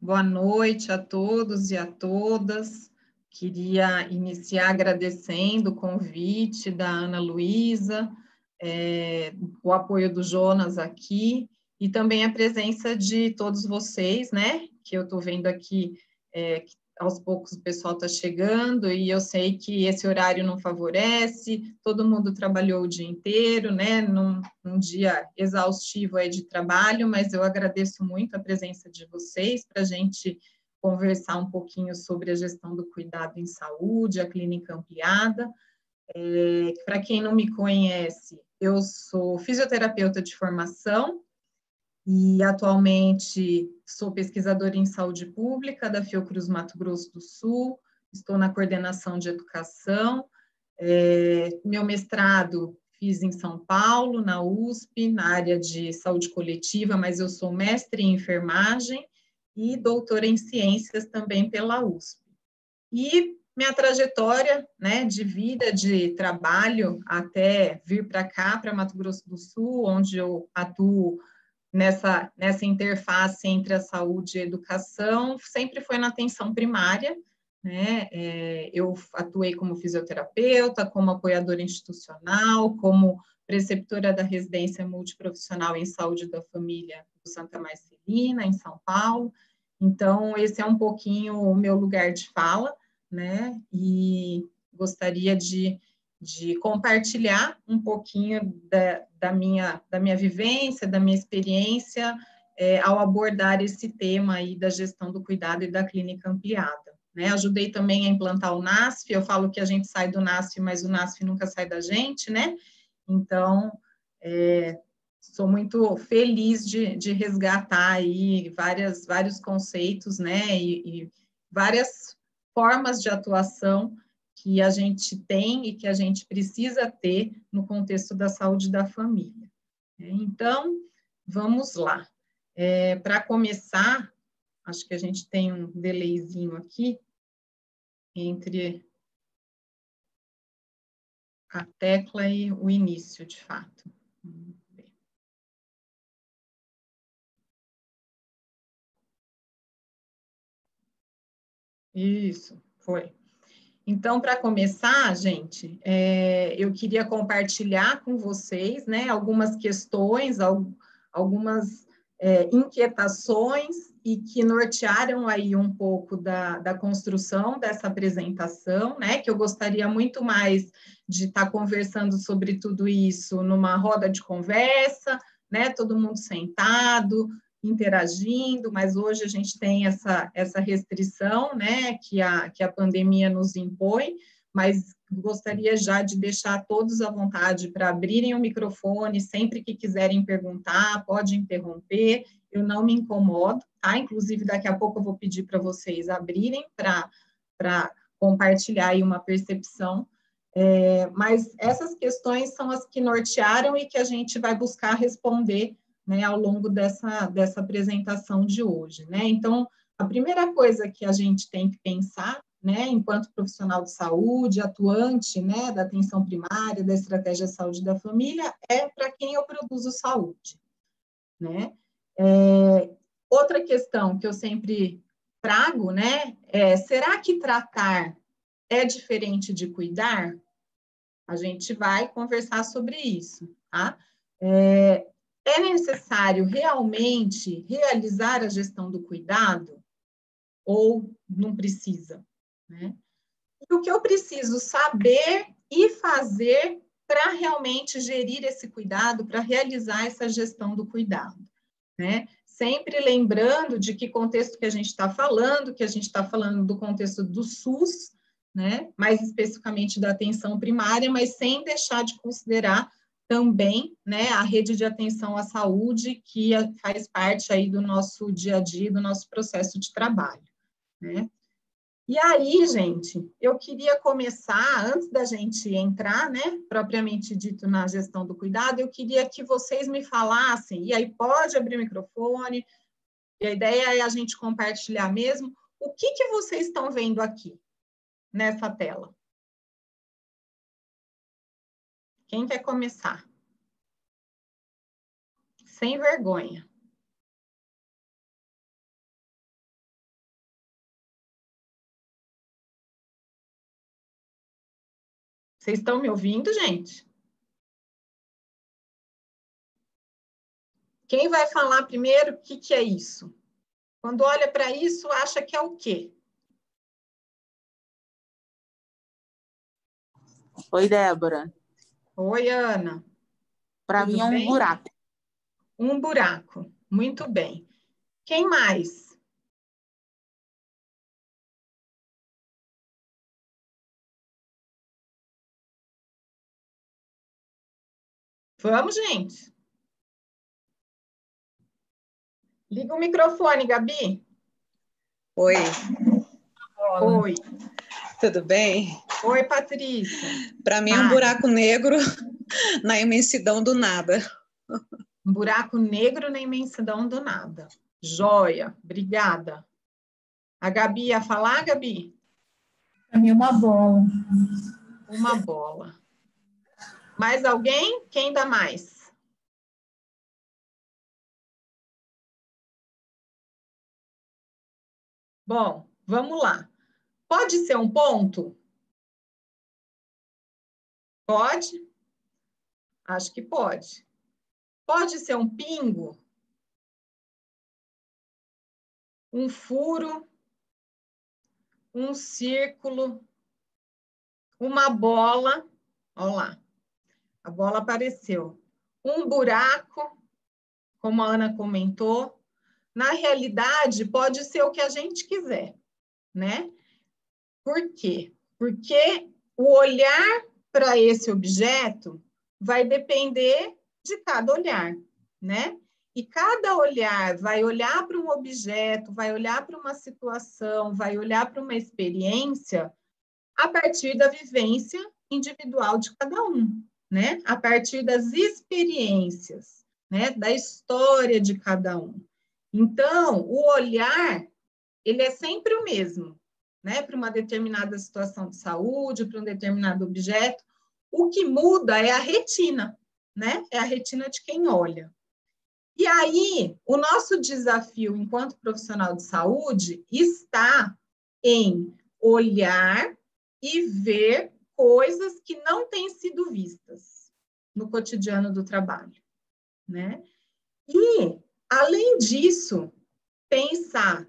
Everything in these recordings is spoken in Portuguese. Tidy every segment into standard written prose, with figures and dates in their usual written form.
Boa noite a todos e a todas. Queria iniciar agradecendo o convite da Ana Luísa, o apoio do Jonas aqui, e também a presença de todos vocês, né? Que eu estou vendo aqui, que aos poucos o pessoal está chegando, e eu sei que esse horário não favorece, todo mundo trabalhou o dia inteiro, né? Num dia exaustivo aí de trabalho, mas eu agradeço muito a presença de vocês para a gente conversar um pouquinho sobre a gestão do cuidado em saúde, a clínica ampliada. Para quem não me conhece, eu sou fisioterapeuta de formação e atualmente sou pesquisadora em saúde pública da Fiocruz Mato Grosso do Sul, estou na coordenação de educação. Meu mestrado fiz em São Paulo, na USP, na área de saúde coletiva, mas eu sou mestre em enfermagem e doutora em ciências também pela USP. E minha trajetória, né, de vida, de trabalho, até vir para cá, para Mato Grosso do Sul, onde eu atuo nessa interface entre a saúde e a educação, sempre foi na atenção primária, né? Eu atuei como fisioterapeuta, como apoiadora institucional, como preceptora da residência multiprofissional em saúde da família do Santa Marcelina, em São Paulo. Então, esse é um pouquinho o meu lugar de fala, né? E gostaria de compartilhar um pouquinho da minha vivência, da minha experiência, ao abordar esse tema aí da gestão do cuidado e da clínica ampliada. Né? Ajudei também a implantar o NASF, eu falo que a gente sai do NASF, mas o NASF nunca sai da gente, né? Então, sou muito feliz de resgatar aí vários conceitos, né? E várias formas de atuação que a gente tem e que a gente precisa ter no contexto da saúde da família. Então, vamos lá. Para começar, acho que a gente tem um delayzinho aqui entre a tecla e o início, de fato. Isso, foi. Então, para começar, gente, eu queria compartilhar com vocês, né, algumas questões, algumas inquietações e que nortearam aí um pouco da construção dessa apresentação, né, que eu gostaria muito mais de estar conversando sobre tudo isso numa roda de conversa, né, todo mundo sentado, interagindo, mas hoje a gente tem essa restrição, né, que a pandemia nos impõe, mas gostaria já de deixar todos à vontade para abrirem o microfone, sempre que quiserem perguntar, pode interromper, eu não me incomodo, tá? Inclusive, daqui a pouco eu vou pedir para vocês abrirem para compartilhar aí uma percepção, mas essas questões são as que nortearam e que a gente vai buscar responder, né, ao longo dessa apresentação de hoje, né? Então, a primeira coisa que a gente tem que pensar, né, enquanto profissional de saúde, atuante, né, da atenção primária, da estratégia de saúde da família, é para quem eu produzo saúde, né? Outra questão que eu sempre trago, né, será que tratar é diferente de cuidar? A gente vai conversar sobre isso, tá? É necessário realmente realizar a gestão do cuidado ou não precisa, né? E o que eu preciso saber e fazer para realmente gerir esse cuidado, para realizar essa gestão do cuidado, né? Sempre lembrando de que contexto que a gente está falando, que a gente está falando do contexto do SUS, né? Mais especificamente da atenção primária, mas sem deixar de considerar também, né, a rede de atenção à saúde, que faz parte aí do nosso dia a dia, do nosso processo de trabalho, né? E aí, gente, eu queria começar, antes da gente entrar, né, propriamente dito na gestão do cuidado, eu queria que vocês me falassem, e aí pode abrir o microfone, e a ideia é a gente compartilhar mesmo, o que vocês estão vendo aqui, nessa tela? Quem quer começar? Sem vergonha. Vocês estão me ouvindo, gente? Quem vai falar primeiro o que é isso? Quando olha para isso, acha que é o quê? Oi, Débora. Oi, Ana. Para mim é um buraco. Um buraco. Muito bem. Quem mais? Vamos, gente. Liga o microfone, Gabi. Oi. Oi. Tudo bem? Oi, Patrícia. Para mim é um buraco negro na imensidão do nada. Um buraco negro na imensidão do nada. Joia. Obrigada. A Gabi ia falar, Gabi? Para mim, uma bola. Uma bola. Mais alguém? Quem dá mais? Bom, vamos lá. Pode ser um ponto? Pode? Acho que pode. Pode ser um pingo? Um furo? Um círculo? Uma bola? Olha lá. A bola apareceu. Um buraco, como a Ana comentou. Na realidade, pode ser o que a gente quiser, né? Por quê? Porque o olhar para esse objeto vai depender de cada olhar, né? E cada olhar vai olhar para um objeto, vai olhar para uma situação, vai olhar para uma experiência a partir da vivência individual de cada um, né? A partir das experiências, né? Da história de cada um. Então, o olhar, ele é sempre o mesmo, né? Para uma determinada situação de saúde, para um determinado objeto. O que muda é a retina, né? É a retina de quem olha. E aí, o nosso desafio enquanto profissional de saúde está em olhar e ver coisas que não têm sido vistas no cotidiano do trabalho, né? E, além disso, pensar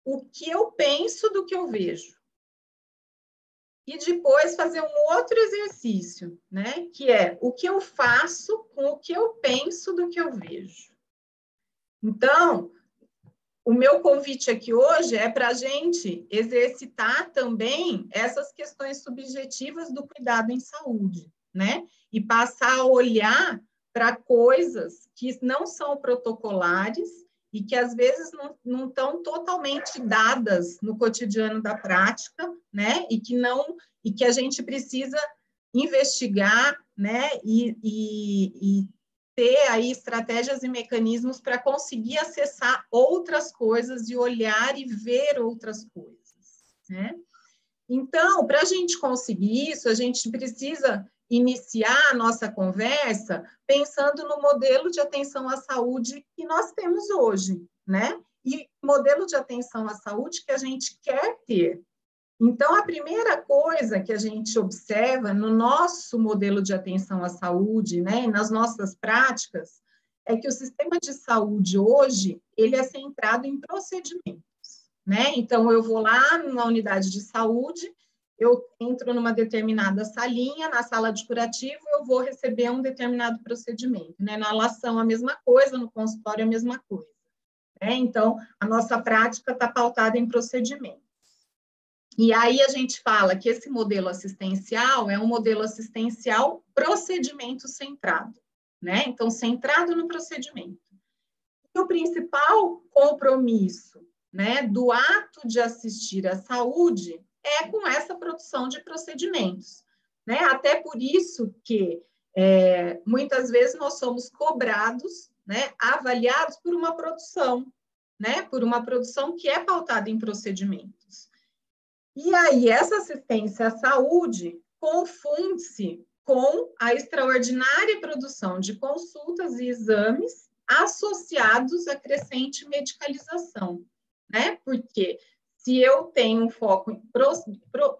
o que eu penso do que eu vejo. E depois fazer um outro exercício, né? Que é o que eu faço com o que eu penso do que eu vejo. Então, o meu convite aqui hoje é para a gente exercitar também essas questões subjetivas do cuidado em saúde, né? E passar a olhar para coisas que não são protocolares e que às vezes não estão totalmente dadas no cotidiano da prática, né? E que a gente precisa investigar, né? E ter aí estratégias e mecanismos para conseguir acessar outras coisas e olhar e ver outras coisas, né? Então, para a gente conseguir isso, a gente precisa iniciar a nossa conversa pensando no modelo de atenção à saúde que nós temos hoje, né? E modelo de atenção à saúde que a gente quer ter. Então, a primeira coisa que a gente observa no nosso modelo de atenção à saúde, né, e nas nossas práticas, é que o sistema de saúde hoje, ele é centrado em procedimentos, né? Então, eu vou lá numa unidade de saúde, eu entro numa determinada salinha, na sala de curativo, eu vou receber um determinado procedimento, né? Na alação, a mesma coisa, no consultório, a mesma coisa, né? Então, a nossa prática está pautada em procedimentos. E aí a gente fala que esse modelo assistencial é um modelo assistencial procedimento centrado, né? Então, centrado no procedimento. E o principal compromisso, né, do ato de assistir à saúde é com essa produção de procedimentos, né? Até por isso que muitas vezes nós somos cobrados, né, avaliados por uma produção, né? Por uma produção que é pautada em procedimentos. E aí, essa assistência à saúde confunde-se com a extraordinária produção de consultas e exames associados à crescente medicalização, né? Porque se eu tenho um foco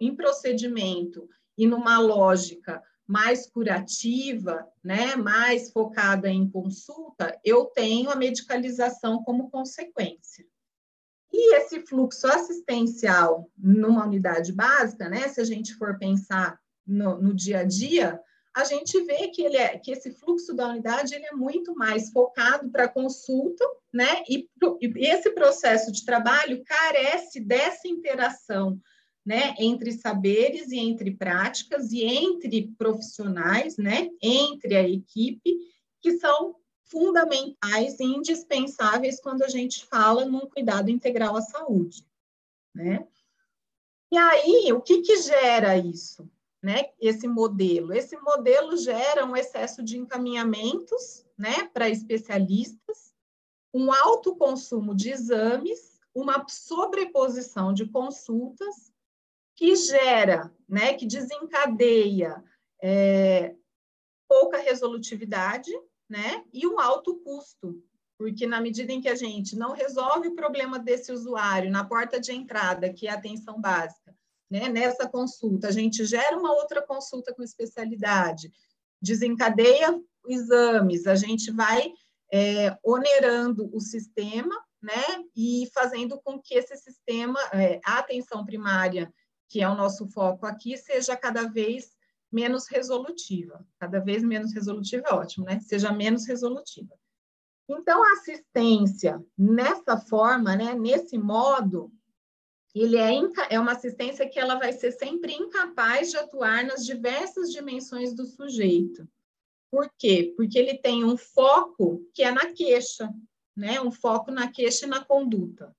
em procedimento e numa lógica mais curativa, né, mais focada em consulta, eu tenho a medicalização como consequência. E esse fluxo assistencial numa unidade básica, né, se a gente for pensar no dia a dia, a gente vê que esse fluxo da unidade ele é muito mais focado para consulta, né, e esse processo de trabalho carece dessa interação, né, entre saberes e entre práticas e entre profissionais, né, entre a equipe, que são fundamentais e indispensáveis quando a gente fala num cuidado integral à saúde, né? E aí, o que gera isso, né? Esse modelo gera um excesso de encaminhamentos, né, para especialistas, um alto consumo de exames, uma sobreposição de consultas, que gera, né, que desencadeia pouca resolutividade, né, e um alto custo, porque na medida em que a gente não resolve o problema desse usuário na porta de entrada, que é a atenção básica, né, nessa consulta, a gente gera uma outra consulta com especialidade, desencadeia exames, a gente vai onerando o sistema, né, e fazendo com que esse sistema, a atenção primária, que é o nosso foco aqui, seja cada vez menos resolutiva. Cada vez menos resolutiva é ótimo, né? Seja menos resolutiva. Então, a assistência, nessa forma, né, nesse modo, ele é uma assistência que ela vai ser sempre incapaz de atuar nas diversas dimensões do sujeito. Por quê? Porque ele tem um foco que é na queixa, né? Um foco na queixa e na conduta.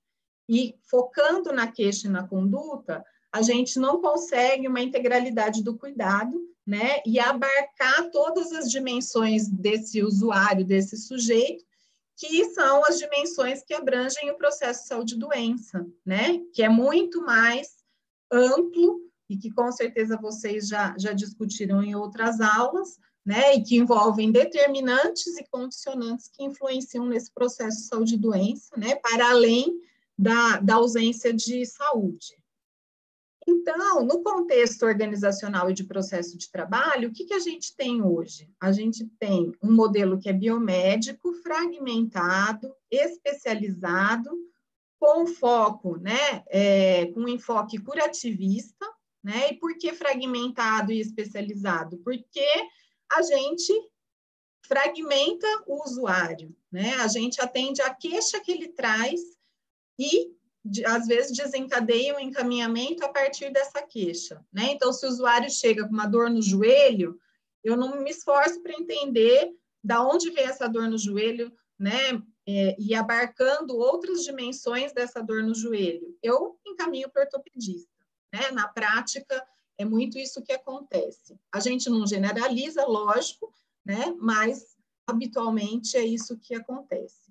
E focando na queixa e na conduta, a gente não consegue uma integralidade do cuidado, né? E abarcar todas as dimensões desse usuário, desse sujeito, que são as dimensões que abrangem o processo de saúde e doença, né? Que é muito mais amplo e que com certeza vocês já discutiram em outras aulas, né? E que envolvem determinantes e condicionantes que influenciam nesse processo de saúde e doença, né? Para além da ausência de saúde. Então, no contexto organizacional e de processo de trabalho, o que a gente tem hoje? A gente tem um modelo que é biomédico, fragmentado, especializado, com foco, né, com enfoque curativista, né? E por que fragmentado e especializado? Porque a gente fragmenta o usuário, né? A gente atende a queixa que ele traz e às vezes desencadeia um encaminhamento a partir dessa queixa, né? Então, se o usuário chega com uma dor no joelho, eu não me esforço para entender da onde vem essa dor no joelho, né? E abarcando outras dimensões dessa dor no joelho. Eu encaminho para o ortopedista, né? Na prática, é muito isso que acontece. A gente não generaliza, lógico, né? Mas habitualmente é isso que acontece.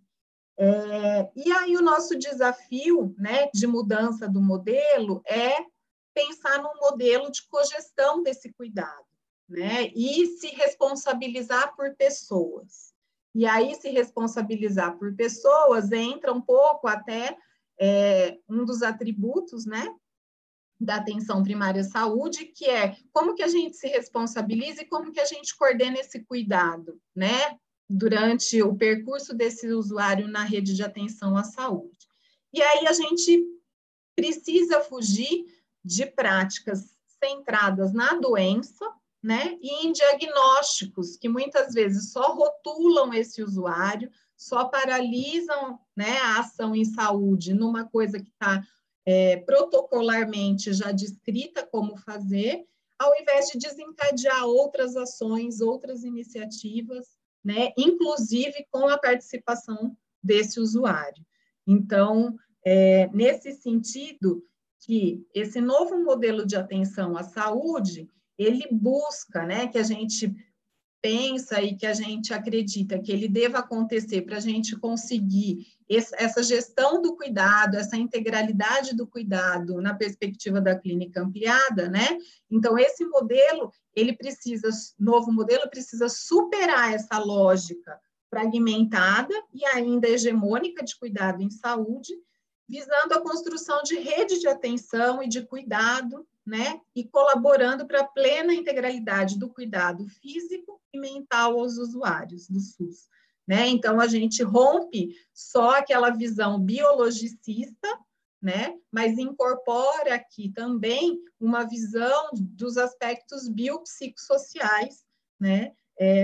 E aí o nosso desafio, né, de mudança do modelo é pensar num modelo de cogestão desse cuidado, né, e se responsabilizar por pessoas. E aí se responsabilizar por pessoas entra um pouco até um dos atributos, né, da atenção primária à saúde, que é como que a gente se responsabiliza e como que a gente coordena esse cuidado, né, durante o percurso desse usuário na rede de atenção à saúde. E aí a gente precisa fugir de práticas centradas na doença, né, e em diagnósticos que muitas vezes só rotulam esse usuário, só paralisam, né, a ação em saúde numa coisa que está protocolarmente já descrita como fazer, ao invés de desencadear outras ações, outras iniciativas, né, inclusive com a participação desse usuário. Então, nesse sentido, que esse novo modelo de atenção à saúde, ele busca, né, que a gente pensa e que a gente acredita que ele deva acontecer para a gente conseguir essa gestão do cuidado, essa integralidade do cuidado na perspectiva da clínica ampliada, né? Então, esse modelo, novo modelo precisa superar essa lógica fragmentada e ainda hegemônica de cuidado em saúde, visando a construção de rede de atenção e de cuidado, né, e colaborando para a plena integralidade do cuidado físico e mental aos usuários do SUS, né? Então, a gente rompe só aquela visão biologicista, né, mas incorpora aqui também uma visão dos aspectos biopsicossociais, né,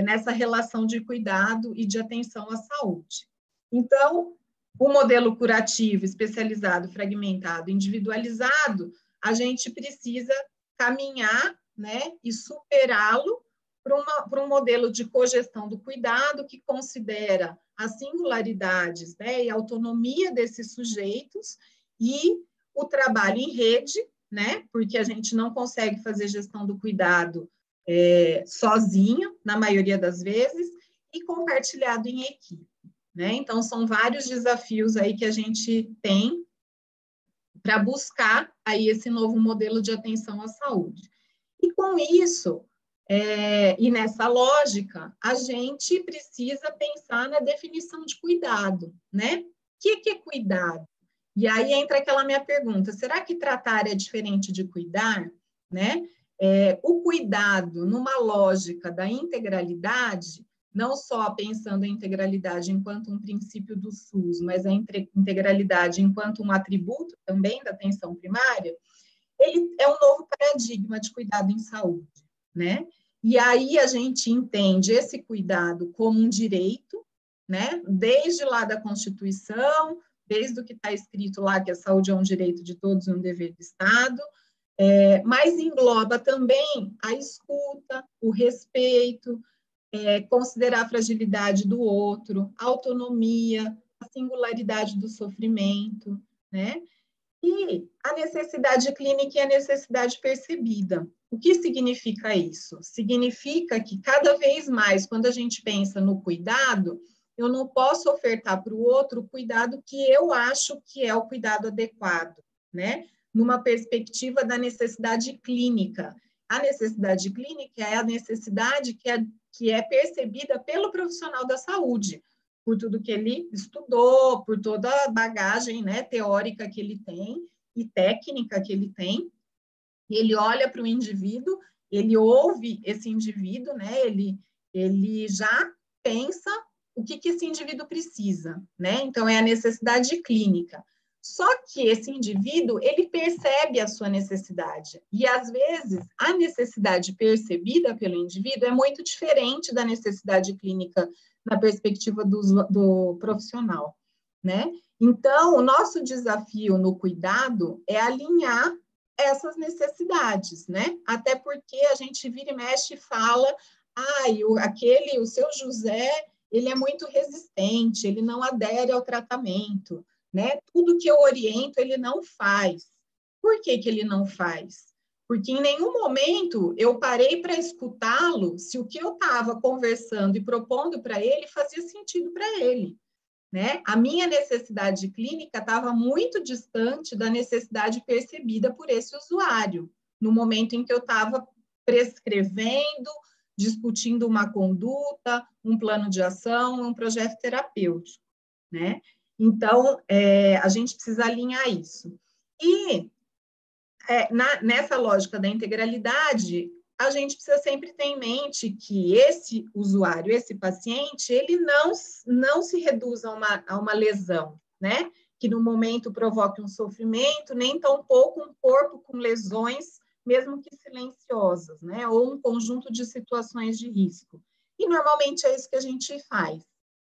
nessa relação de cuidado e de atenção à saúde. Então, o modelo curativo, especializado, fragmentado, individualizado, a gente precisa caminhar, né, e superá-lo para um modelo de cogestão do cuidado que considera as singularidades, né, e a autonomia desses sujeitos e o trabalho em rede, né, porque a gente não consegue fazer gestão do cuidado sozinho, na maioria das vezes, e compartilhado em equipe, né? Então, são vários desafios aí que a gente tem para buscar aí esse novo modelo de atenção à saúde. E com isso, e nessa lógica, a gente precisa pensar na definição de cuidado, né? O que é cuidado? E aí entra aquela minha pergunta, será que tratar é diferente de cuidar? Né? O cuidado, numa lógica da integralidade, não só pensando a integralidade enquanto um princípio do SUS, mas a integralidade enquanto um atributo também da atenção primária, ele é um novo paradigma de cuidado em saúde, né? E aí a gente entende esse cuidado como um direito, né? Desde lá da Constituição, desde o que está escrito lá, que a saúde é um direito de todos e um dever do Estado, mas engloba também a escuta, o respeito, considerar a fragilidade do outro, a autonomia, a singularidade do sofrimento, né? E a necessidade clínica e a necessidade percebida. O que significa isso? Significa que cada vez mais, quando a gente pensa no cuidado, eu não posso ofertar para o outro o cuidado que eu acho que é o cuidado adequado, né? Numa perspectiva da necessidade clínica. A necessidade clínica é a necessidade que é percebida pelo profissional da saúde, por tudo que ele estudou, por toda a bagagem, né, teórica que ele tem e técnica que ele tem. Ele olha para o indivíduo, ele ouve esse indivíduo, né, ele já pensa o que esse indivíduo precisa, né? Então, é a necessidade clínica. Só que esse indivíduo, ele percebe a sua necessidade. E, às vezes, a necessidade percebida pelo indivíduo é muito diferente da necessidade clínica na perspectiva do profissional, né? Então, o nosso desafio no cuidado é alinhar essas necessidades, né? Até porque a gente vira e mexe e fala, o seu José, ele é muito resistente, ele não adere ao tratamento, né? Tudo que eu oriento, ele não faz. Por que ele não faz? Porque em nenhum momento eu parei para escutá-lo se o que eu estava conversando e propondo para ele fazia sentido para ele, né? A minha necessidade clínica estava muito distante da necessidade percebida por esse usuário, no momento em que eu estava prescrevendo, discutindo uma conduta, um plano de ação, um projeto terapêutico, né? Então, a gente precisa alinhar isso. E, nessa lógica da integralidade, a gente precisa sempre ter em mente que esse usuário, esse paciente, ele não se reduz a uma lesão, né? Que no momento provoque um sofrimento, nem tampouco um corpo com lesões, mesmo que silenciosas, né? Ou um conjunto de situações de risco. E normalmente é isso que a gente faz,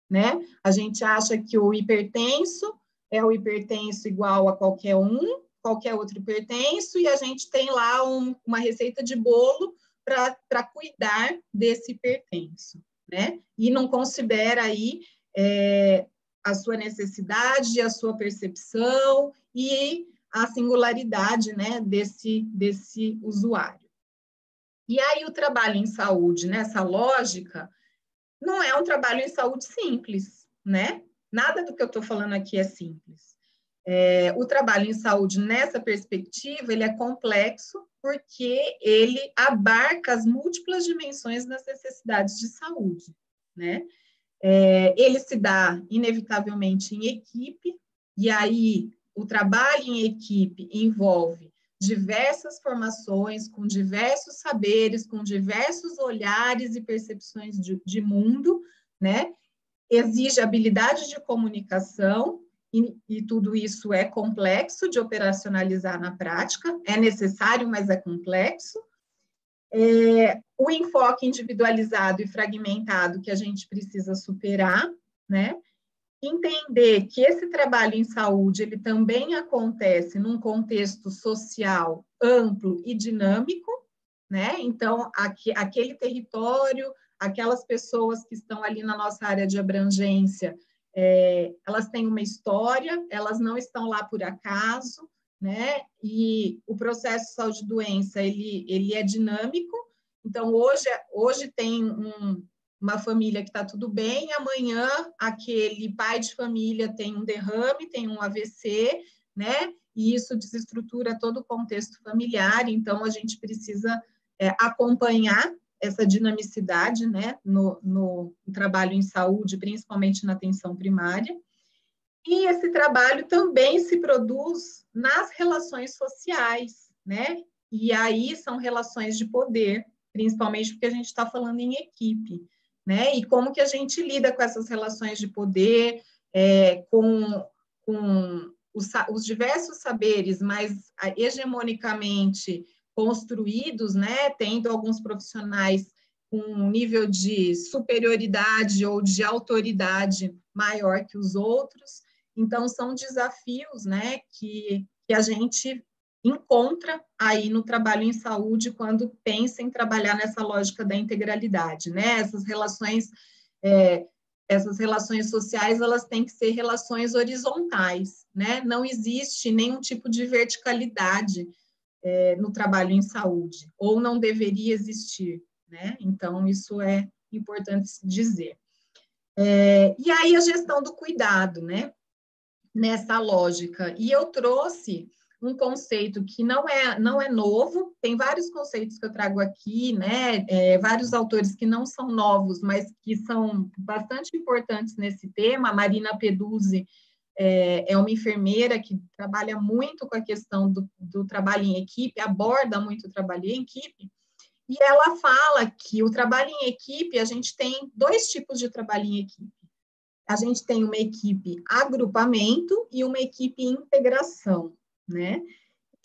né? A gente acha que o hipertenso é o hipertenso igual a qualquer outro hipertenso, e a gente tem lá uma receita de bolo para cuidar desse hipertenso, né? E não considera aí a sua necessidade, a sua percepção e a singularidade, né, desse usuário. E aí o trabalho em saúde, nessa lógica, não é um trabalho em saúde simples, né? Nada do que eu estou falando aqui é simples. O trabalho em saúde, nessa perspectiva, ele é complexo porque ele abarca as múltiplas dimensões das necessidades de saúde, né? Ele se dá, inevitavelmente, em equipe, e aí o trabalho em equipe envolve diversas formações, com diversos saberes, com diversos olhares e percepções de mundo, né? Exige habilidade de comunicação, e tudo isso é complexo de operacionalizar na prática, é necessário, mas é complexo. O enfoque individualizado e fragmentado que a gente precisa superar, né? Entender que esse trabalho em saúde, ele também acontece num contexto social amplo e dinâmico, né? Então, aquele território, aquelas pessoas que estão ali na nossa área de abrangência, elas têm uma história, elas não estão lá por acaso, né? E o processo de saúde e doença, ele é dinâmico. Então, hoje tem uma família que está tudo bem, amanhã aquele pai de família tem um derrame, tem um AVC, né? E isso desestrutura todo o contexto familiar, então a gente precisa acompanhar essa dinamicidade, né, no trabalho em saúde, principalmente na atenção primária. E esse trabalho também se produz nas relações sociais, né? E aí são relações de poder, principalmente porque a gente está falando em equipe, né? E como que a gente lida com essas relações de poder, com os diversos saberes, mas hegemonicamente construídos, né? Tendo alguns profissionais com um nível de superioridade ou de autoridade maior que os outros. Então, são desafios, né, que a gente encontra aí no trabalho em saúde quando pensa em trabalhar nessa lógica da integralidade, né? Essas relações sociais, elas têm que ser relações horizontais, né? Não existe nenhum tipo de verticalidade no trabalho em saúde, ou não deveria existir, né? Então, isso é importante dizer. E aí, a gestão do cuidado, né? Nessa lógica. E eu trouxe um conceito que não é novo, tem vários conceitos que eu trago aqui, né? Vários autores que não são novos, mas que são bastante importantes nesse tema. A Marina Peduzzi é uma enfermeira que trabalha muito com a questão do trabalho em equipe, aborda muito o trabalho em equipe, e ela fala que o trabalho em equipe, a gente tem dois tipos de trabalho em equipe. A gente tem uma equipe agrupamento e uma equipe integração, né?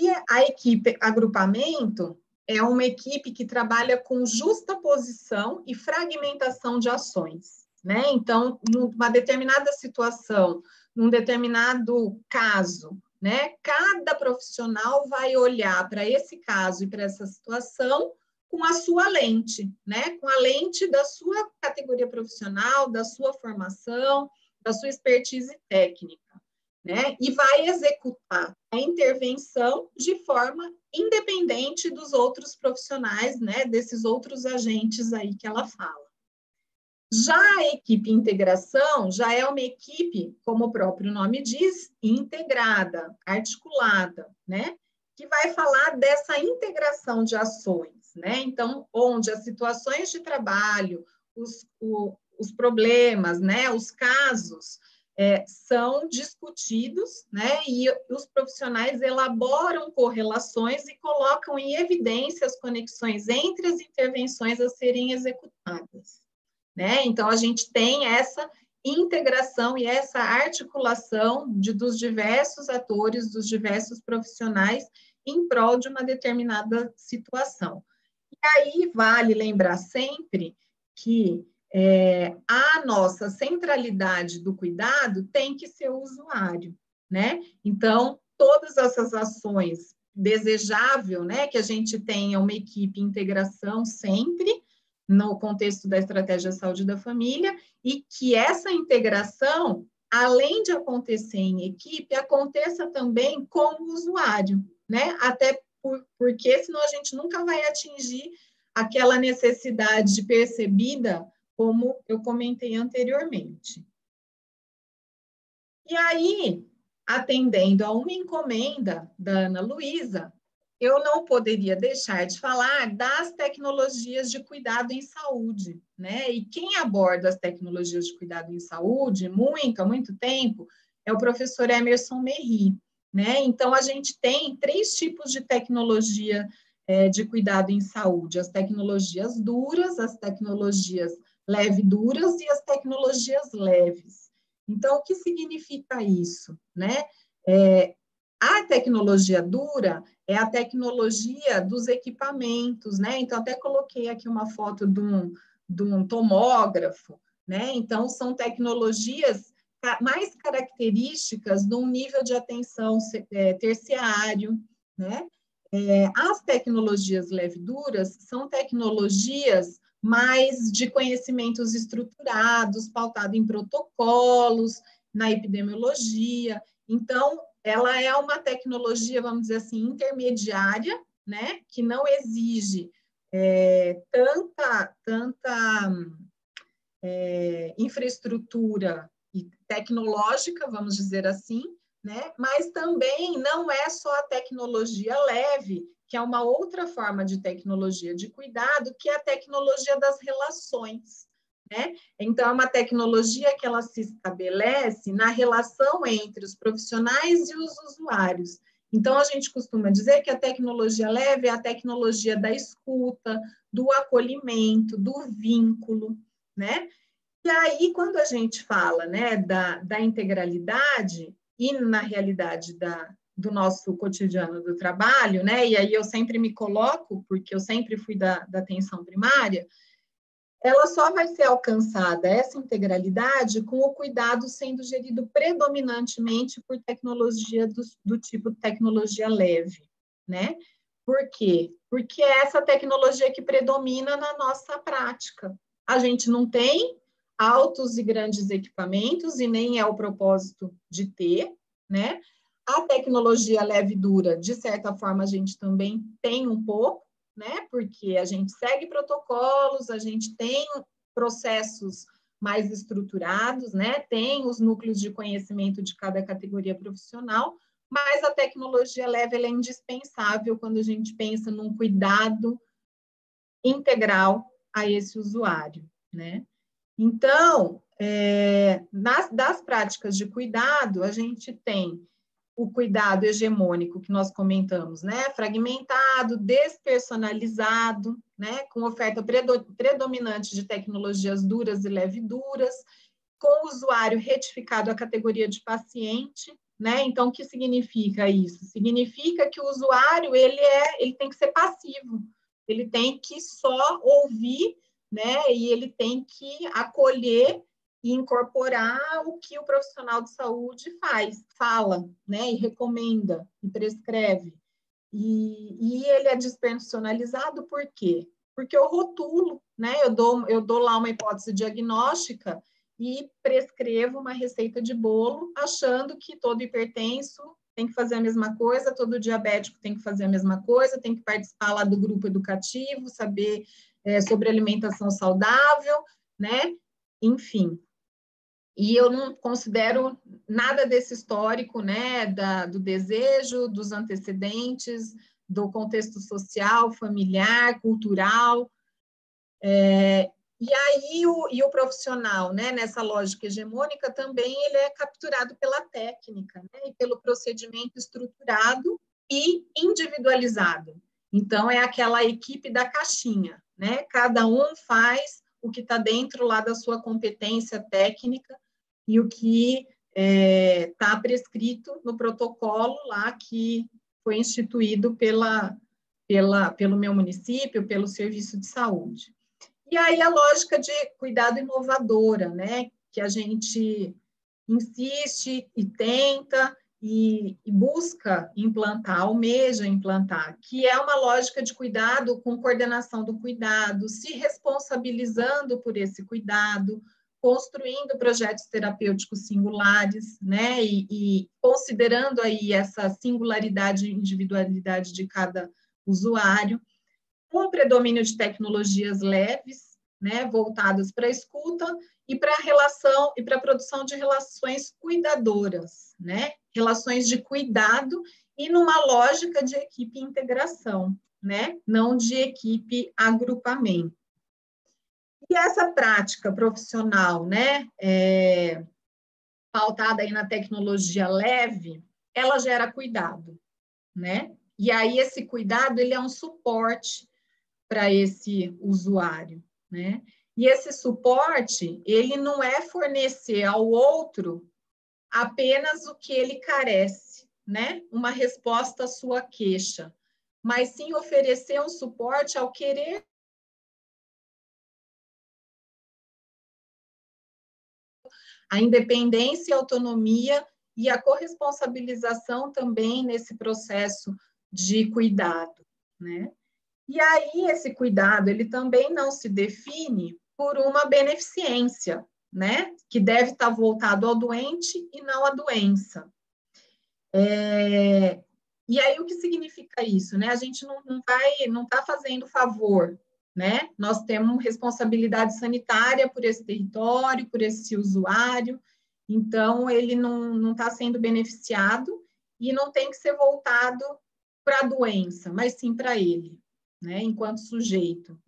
E a equipe agrupamento é uma equipe que trabalha com justaposição e fragmentação de ações, né? Então, numa determinada situação, num determinado caso, né? Cada profissional vai olhar para esse caso e para essa situação com a sua lente, né? Com a lente da sua categoria profissional, da sua formação, da sua expertise técnica, né? E vai executar a intervenção de forma independente dos outros profissionais, né? Desses outros agentes aí que ela fala. Já a equipe integração já é uma equipe, como o próprio nome diz, integrada, articulada, né? Que vai falar dessa integração de ações, né? Então, onde as situações de trabalho, os problemas, né? Os casos são discutidos, né? E os profissionais elaboram correlações e colocam em evidência as conexões entre as intervenções a serem executadas, né? Então, a gente tem essa integração e essa articulação dos diversos atores, dos diversos profissionais em prol de uma determinada situação. E aí vale lembrar sempre que a nossa centralidade do cuidado tem que ser o usuário, né? Então, todas essas ações, desejável, né, que a gente tenha uma equipe integração sempre, no contexto da estratégia de saúde da família, e que essa integração, além de acontecer em equipe, aconteça também com o usuário, né? Até porque senão a gente nunca vai atingir aquela necessidade percebida, como eu comentei anteriormente. E aí, atendendo a uma encomenda da Ana Luísa, eu não poderia deixar de falar das tecnologias de cuidado em saúde, né? E quem aborda as tecnologias de cuidado em saúde há muito tempo é o professor Emerson Merri, né? Então, a gente tem 3 tipos de tecnologia de cuidado em saúde: as tecnologias duras, as tecnologias leve-duras e as tecnologias leves. Então, o que significa isso, né? A tecnologia dura é a tecnologia dos equipamentos, né? Então, até coloquei aqui uma foto de um tomógrafo, né? Então, são tecnologias mais características de um nível de atenção terciário, né? As tecnologias leve-duras são tecnologias mais de conhecimentos estruturados, pautado em protocolos, na epidemiologia. Então, ela é uma tecnologia, vamos dizer assim, intermediária, né? Que não exige tanta infraestrutura tecnológica, vamos dizer assim, né? Mas também não é só a tecnologia leve, que é uma outra forma de tecnologia de cuidado, que é a tecnologia das relações, né? Então, é uma tecnologia que ela se estabelece na relação entre os profissionais e os usuários. Então, a gente costuma dizer que a tecnologia leve é a tecnologia da escuta, do acolhimento, do vínculo, né? E aí, quando a gente fala, né, da integralidade e na realidade do nosso cotidiano do trabalho, né, e aí eu sempre me coloco, porque eu sempre fui da atenção primária, ela só vai ser alcançada, essa integralidade, com o cuidado sendo gerido predominantemente por tecnologia do tipo tecnologia leve, né? Por quê? Porque é essa tecnologia que predomina na nossa prática. A gente não tem altos e grandes equipamentos, e nem é o propósito de ter, né? A tecnologia leve e dura, de certa forma, a gente também tem um pouco, né? Porque a gente segue protocolos, a gente tem processos mais estruturados, né? Tem os núcleos de conhecimento de cada categoria profissional, mas a tecnologia leve ela é indispensável quando a gente pensa num cuidado integral a esse usuário, né? Então, das práticas de cuidado, a gente tem o cuidado hegemônico que nós comentamos, né? Fragmentado, despersonalizado, né? Com oferta predominante de tecnologias duras e leve-duras, com o usuário retificado à categoria de paciente, né? Então, o que significa isso? Significa que o usuário ele tem que ser passivo, ele tem que só ouvir, né? E ele tem que acolher e incorporar o que o profissional de saúde fala, né? E recomenda, e prescreve. E ele é despersonalizado por quê? Porque eu rotulo, né? Eu dou lá uma hipótese diagnóstica e prescrevo uma receita de bolo, achando que todo hipertenso tem que fazer a mesma coisa, todo diabético tem que fazer a mesma coisa, tem que participar lá do grupo educativo, saber sobre alimentação saudável, né? Enfim. E eu não considero nada desse histórico, né, do desejo, dos antecedentes, do contexto social, familiar, cultural. E aí o profissional, né, nessa lógica hegemônica, também ele é capturado pela técnica, né, e pelo procedimento estruturado e individualizado. Então, é aquela equipe da caixinha, né? Cada um faz o que está dentro lá da sua competência técnica e o que está prescrito no protocolo lá que foi instituído pelo meu município, pelo serviço de saúde. E aí a lógica de cuidado inovadora, né? Que a gente insiste e tenta e busca implantar, almeja implantar, que é uma lógica de cuidado com coordenação do cuidado, se responsabilizando por esse cuidado, construindo projetos terapêuticos singulares, né? E considerando aí essa singularidade e individualidade de cada usuário, com predomínio de tecnologias leves, né, voltadas para a escuta e para a relação e para a produção de relações cuidadoras, né, relações de cuidado e numa lógica de equipe integração, né, não de equipe agrupamento. E essa prática profissional, né, pautada aí na tecnologia leve, ela gera cuidado, né? E aí esse cuidado, ele é um suporte para esse usuário, né? E esse suporte, ele não é fornecer ao outro apenas o que ele carece, né? Uma resposta à sua queixa, mas sim oferecer um suporte ao querer a independência e autonomia e a corresponsabilização também nesse processo de cuidado, né? E aí esse cuidado, ele também não se define por uma beneficência, né? Que deve estar voltado ao doente e não à doença. E aí o que significa isso, né? A gente não está fazendo favor, né? Nós temos responsabilidade sanitária por esse território, por esse usuário, então ele não está sendo beneficiado e não tem que ser voltado para a doença, mas sim para ele, né? Enquanto sujeito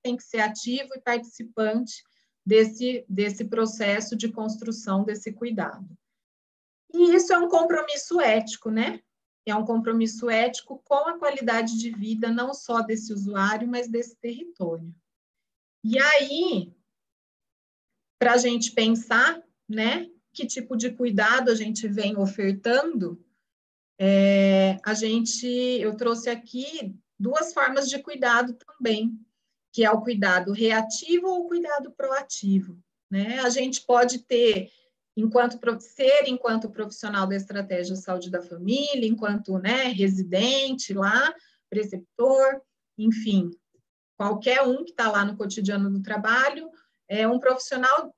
tem que ser ativo e participante desse processo de construção desse cuidado. E isso é um compromisso ético, né? É um compromisso ético com a qualidade de vida, não só desse usuário, mas desse território. E aí, para a gente pensar, né, que tipo de cuidado a gente vem ofertando, eu trouxe aqui 2 formas de cuidado também, que é o cuidado reativo ou o cuidado proativo, né? A gente pode ter enquanto profissional da estratégia de saúde da família, enquanto, né, residente lá, preceptor, enfim, qualquer um que está lá no cotidiano do trabalho, é um profissional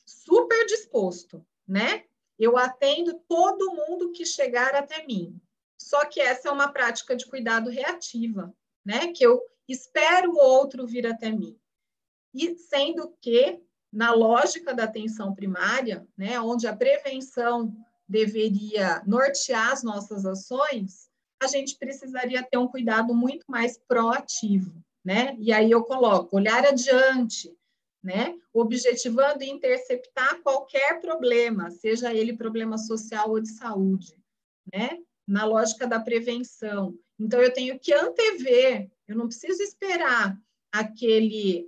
super disposto, né? Eu atendo todo mundo que chegar até mim. Só que essa é uma prática de cuidado reativa, né? Que eu espero o outro vir até mim. E sendo que na lógica da atenção primária, né, onde a prevenção deveria nortear as nossas ações, a gente precisaria ter um cuidado muito mais proativo, né? E aí eu coloco olhar adiante, né? Objetivando interceptar qualquer problema, seja ele problema social ou de saúde, né? Na lógica da prevenção. Então eu tenho que antever, eu não preciso esperar aquele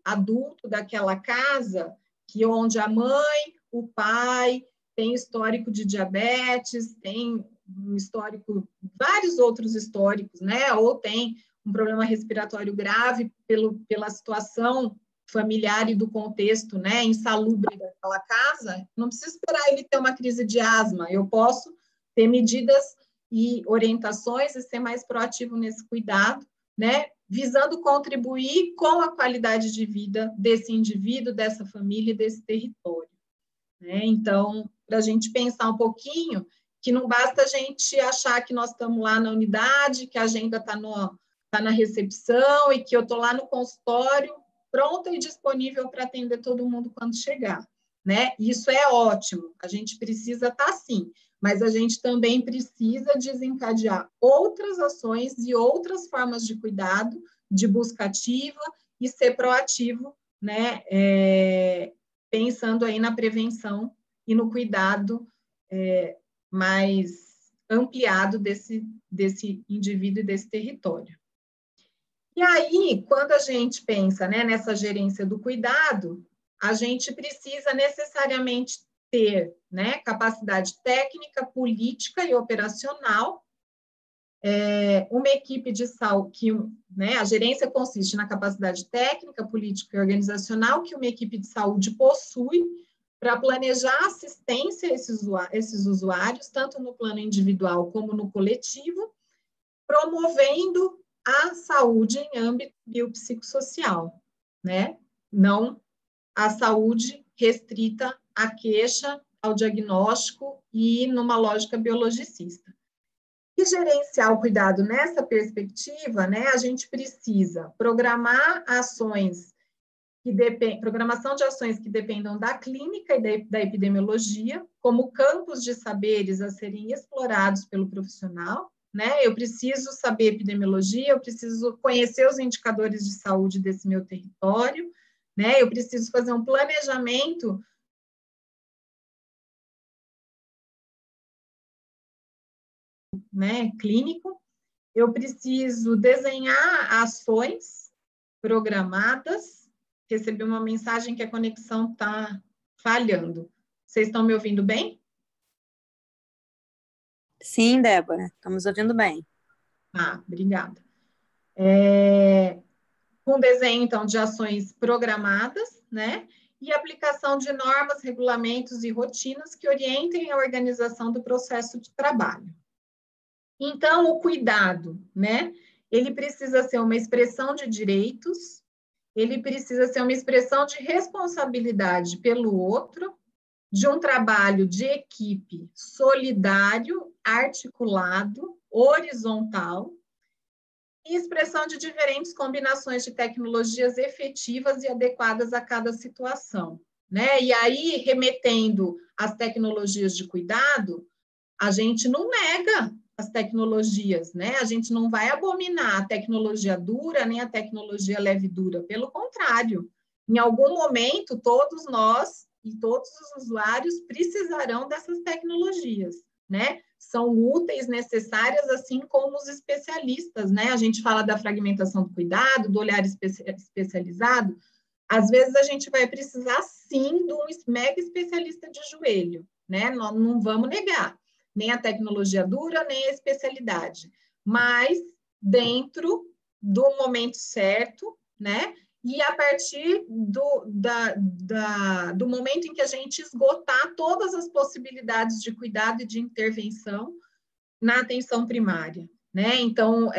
adulto daquela casa que onde a mãe, o pai tem histórico de diabetes, tem um histórico, vários outros históricos, né? Ou tem um problema respiratório grave pela situação familiar e do contexto, né, insalubre daquela casa, não preciso esperar ele ter uma crise de asma, eu posso ter medidas e orientações e ser mais proativo nesse cuidado, né, visando contribuir com a qualidade de vida desse indivíduo, dessa família e desse território, né? Então, para a gente pensar um pouquinho, que não basta a gente achar que nós estamos lá na unidade, que a agenda está na recepção e que eu estou lá no consultório, pronta e disponível para atender todo mundo quando chegar, né? Isso é ótimo, a gente precisa estar sim, mas a gente também precisa desencadear outras ações e outras formas de cuidado, de busca ativa e ser proativo, né? Pensando aí na prevenção e no cuidado mais ampliado desse indivíduo e desse território. E aí, quando a gente pensa, né, nessa gerência do cuidado, a gente precisa necessariamente ter, né, capacidade técnica, política e operacional, uma equipe de saúde, né, a gerência consiste na capacidade técnica, política e organizacional que uma equipe de saúde possui para planejar assistência a esses usuários, tanto no plano individual como no coletivo, promovendo a saúde em âmbito biopsicossocial, né? Não a saúde restrita à queixa, ao diagnóstico e numa lógica biologicista. E gerenciar o cuidado nessa perspectiva, né? A gente precisa programar ações programação de ações que dependam da clínica e da epidemiologia, como campos de saberes a serem explorados pelo profissional, né? Eu preciso saber epidemiologia, eu preciso conhecer os indicadores de saúde desse meu território, né? Eu preciso fazer um planejamento né, clínico, eu preciso desenhar ações programadas. Recebi uma mensagem que a conexão está falhando. Vocês estão me ouvindo bem? Sim, Débora, estamos ouvindo bem. Ah, obrigada. Com desenho, então, de ações programadas, né? E aplicação de normas, regulamentos e rotinas que orientem a organização do processo de trabalho. Então, o cuidado, né? Ele precisa ser uma expressão de direitos, ele precisa ser uma expressão de responsabilidade pelo outro, de um trabalho de equipe solidário, articulado, horizontal, e expressão de diferentes combinações de tecnologias efetivas e adequadas a cada situação, né? E aí, remetendo às tecnologias de cuidado, a gente não nega as tecnologias, né? A gente não vai abominar a tecnologia dura nem a tecnologia leve dura, pelo contrário. Em algum momento, todos nós e todos os usuários precisarão dessas tecnologias, né? São úteis, necessárias, assim como os especialistas, né? A gente fala da fragmentação do cuidado, do olhar especializado. Às vezes a gente vai precisar, sim, de um mega especialista de joelho, né? Nós não vamos negar, nem a tecnologia dura, nem a especialidade, mas dentro do momento certo, né? E a partir do momento em que a gente esgotar todas as possibilidades de cuidado e de intervenção na atenção primária, né? Então,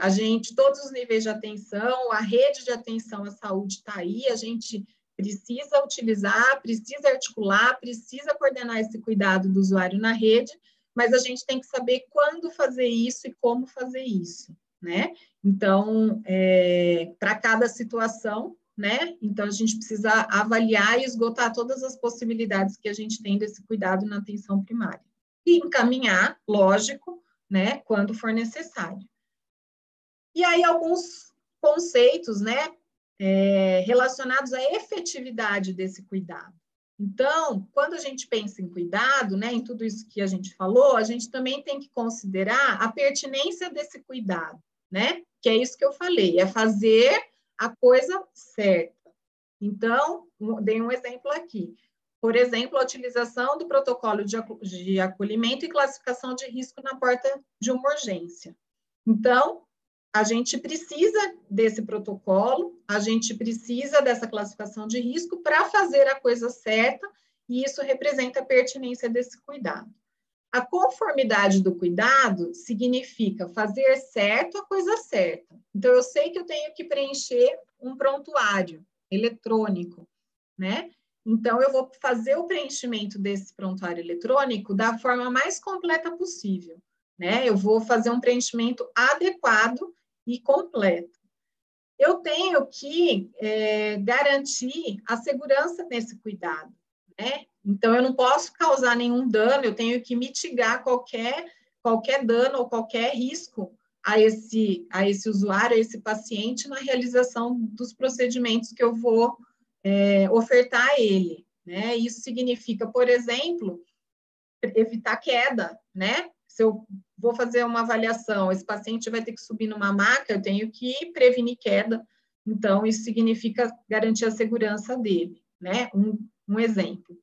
a gente, todos os níveis de atenção, a rede de atenção à saúde está aí, a gente precisa utilizar, precisa articular, precisa coordenar esse cuidado do usuário na rede, mas a gente tem que saber quando fazer isso e como fazer isso, né? Então, para cada situação, né? Então, a gente precisa avaliar e esgotar todas as possibilidades que a gente tem desse cuidado na atenção primária. E encaminhar, lógico, né? Quando for necessário. E aí, alguns conceitos, né? Relacionados à efetividade desse cuidado. Então, quando a gente pensa em cuidado, né, em tudo isso que a gente falou, a gente também tem que considerar a pertinência desse cuidado, né? Que é isso que eu falei, é fazer a coisa certa. Então, dei um exemplo aqui. Por exemplo, a utilização do protocolo de acolhimento e classificação de risco na porta de uma urgência. Então, a gente precisa desse protocolo, a gente precisa dessa classificação de risco para fazer a coisa certa, e isso representa a pertinência desse cuidado. A conformidade do cuidado significa fazer certo a coisa certa. Então, eu sei que eu tenho que preencher um prontuário eletrônico, né? Então, eu vou fazer o preenchimento desse prontuário eletrônico da forma mais completa possível, né? Eu vou fazer um preenchimento adequado e completo. Eu tenho que garantir a segurança desse cuidado, né? Então, eu não posso causar nenhum dano, eu tenho que mitigar qualquer dano ou qualquer risco a esse usuário, a esse paciente, na realização dos procedimentos que eu vou ofertar a ele, né? Isso significa, por exemplo, evitar queda, né? Se eu vou fazer uma avaliação, esse paciente vai ter que subir numa maca, eu tenho que prevenir queda, então isso significa garantir a segurança dele, né? Um exemplo.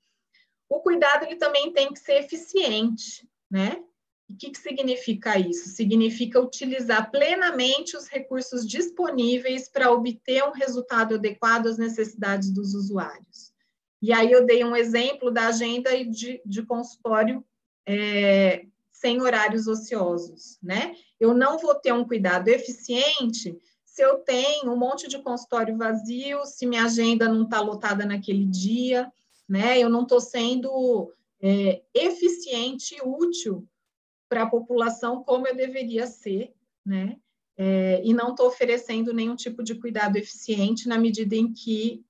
O cuidado, ele também tem que ser eficiente, né? O que significa isso? Significa utilizar plenamente os recursos disponíveis para obter um resultado adequado às necessidades dos usuários. E aí eu dei um exemplo da agenda de consultório sem horários ociosos, né? Eu não vou ter um cuidado eficiente se eu tenho um monte de consultório vazio, se minha agenda não está lotada naquele dia, né? Eu não estou sendo eficiente e útil para a população como eu deveria ser, né? E não estou oferecendo nenhum tipo de cuidado eficiente na medida em que,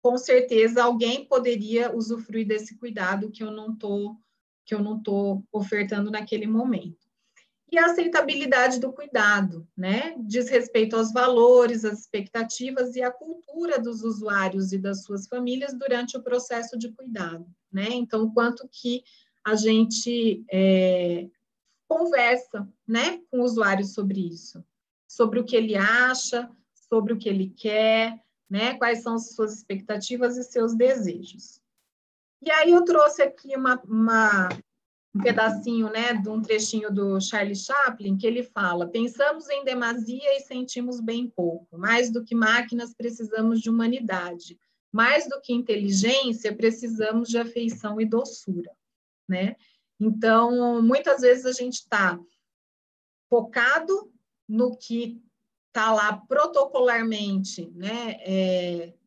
com certeza, alguém poderia usufruir desse cuidado que eu não estou ofertando naquele momento. E a aceitabilidade do cuidado, né? Diz respeito aos valores, às expectativas e à cultura dos usuários e das suas famílias durante o processo de cuidado, né? Então, quanto que a gente conversa, né, com o usuário sobre isso, sobre o que ele acha, sobre o que ele quer, né, quais são as suas expectativas e seus desejos. E aí eu trouxe aqui um pedacinho, né, de um trechinho do Charlie Chaplin, que ele fala: pensamos em demasia e sentimos bem pouco. Mais do que máquinas, precisamos de humanidade. Mais do que inteligência, precisamos de afeição e doçura, né? Então, muitas vezes a gente está focado no que está lá protocolarmente, né,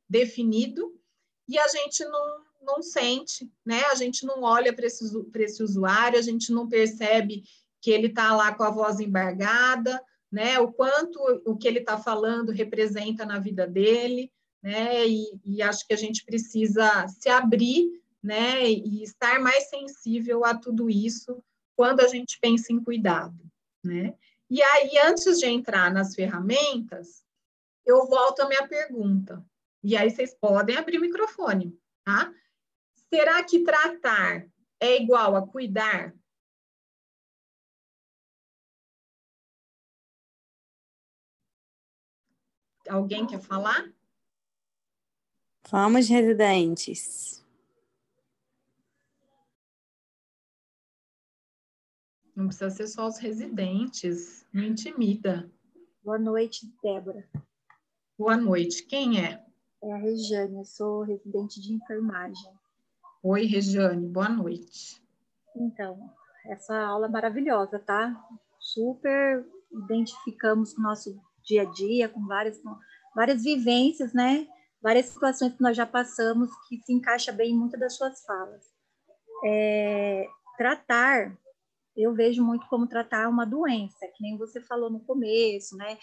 definido, e a gente não sente, né? A gente não olha para esse usuário, a gente não percebe que ele está lá com a voz embargada, né? O quanto o que ele está falando representa na vida dele, né? E acho que a gente precisa se abrir, né? E estar mais sensível a tudo isso quando a gente pensa em cuidado, né? E aí, antes de entrar nas ferramentas, eu volto à minha pergunta. E aí vocês podem abrir o microfone, tá? Será que tratar é igual a cuidar? Alguém quer falar? Vamos, residentes. Não precisa ser só os residentes, não intimida. Boa noite, Débora. Boa noite. Quem é? É a Regiane, eu sou residente de enfermagem. Oi, Regiane, boa noite. Então, essa aula é maravilhosa, tá? Super identificamos com o nosso dia a dia, com várias vivências, né? Várias situações que nós já passamos que se encaixa bem em muitas das suas falas. Tratar, eu vejo muito como tratar uma doença, que nem você falou no começo, né?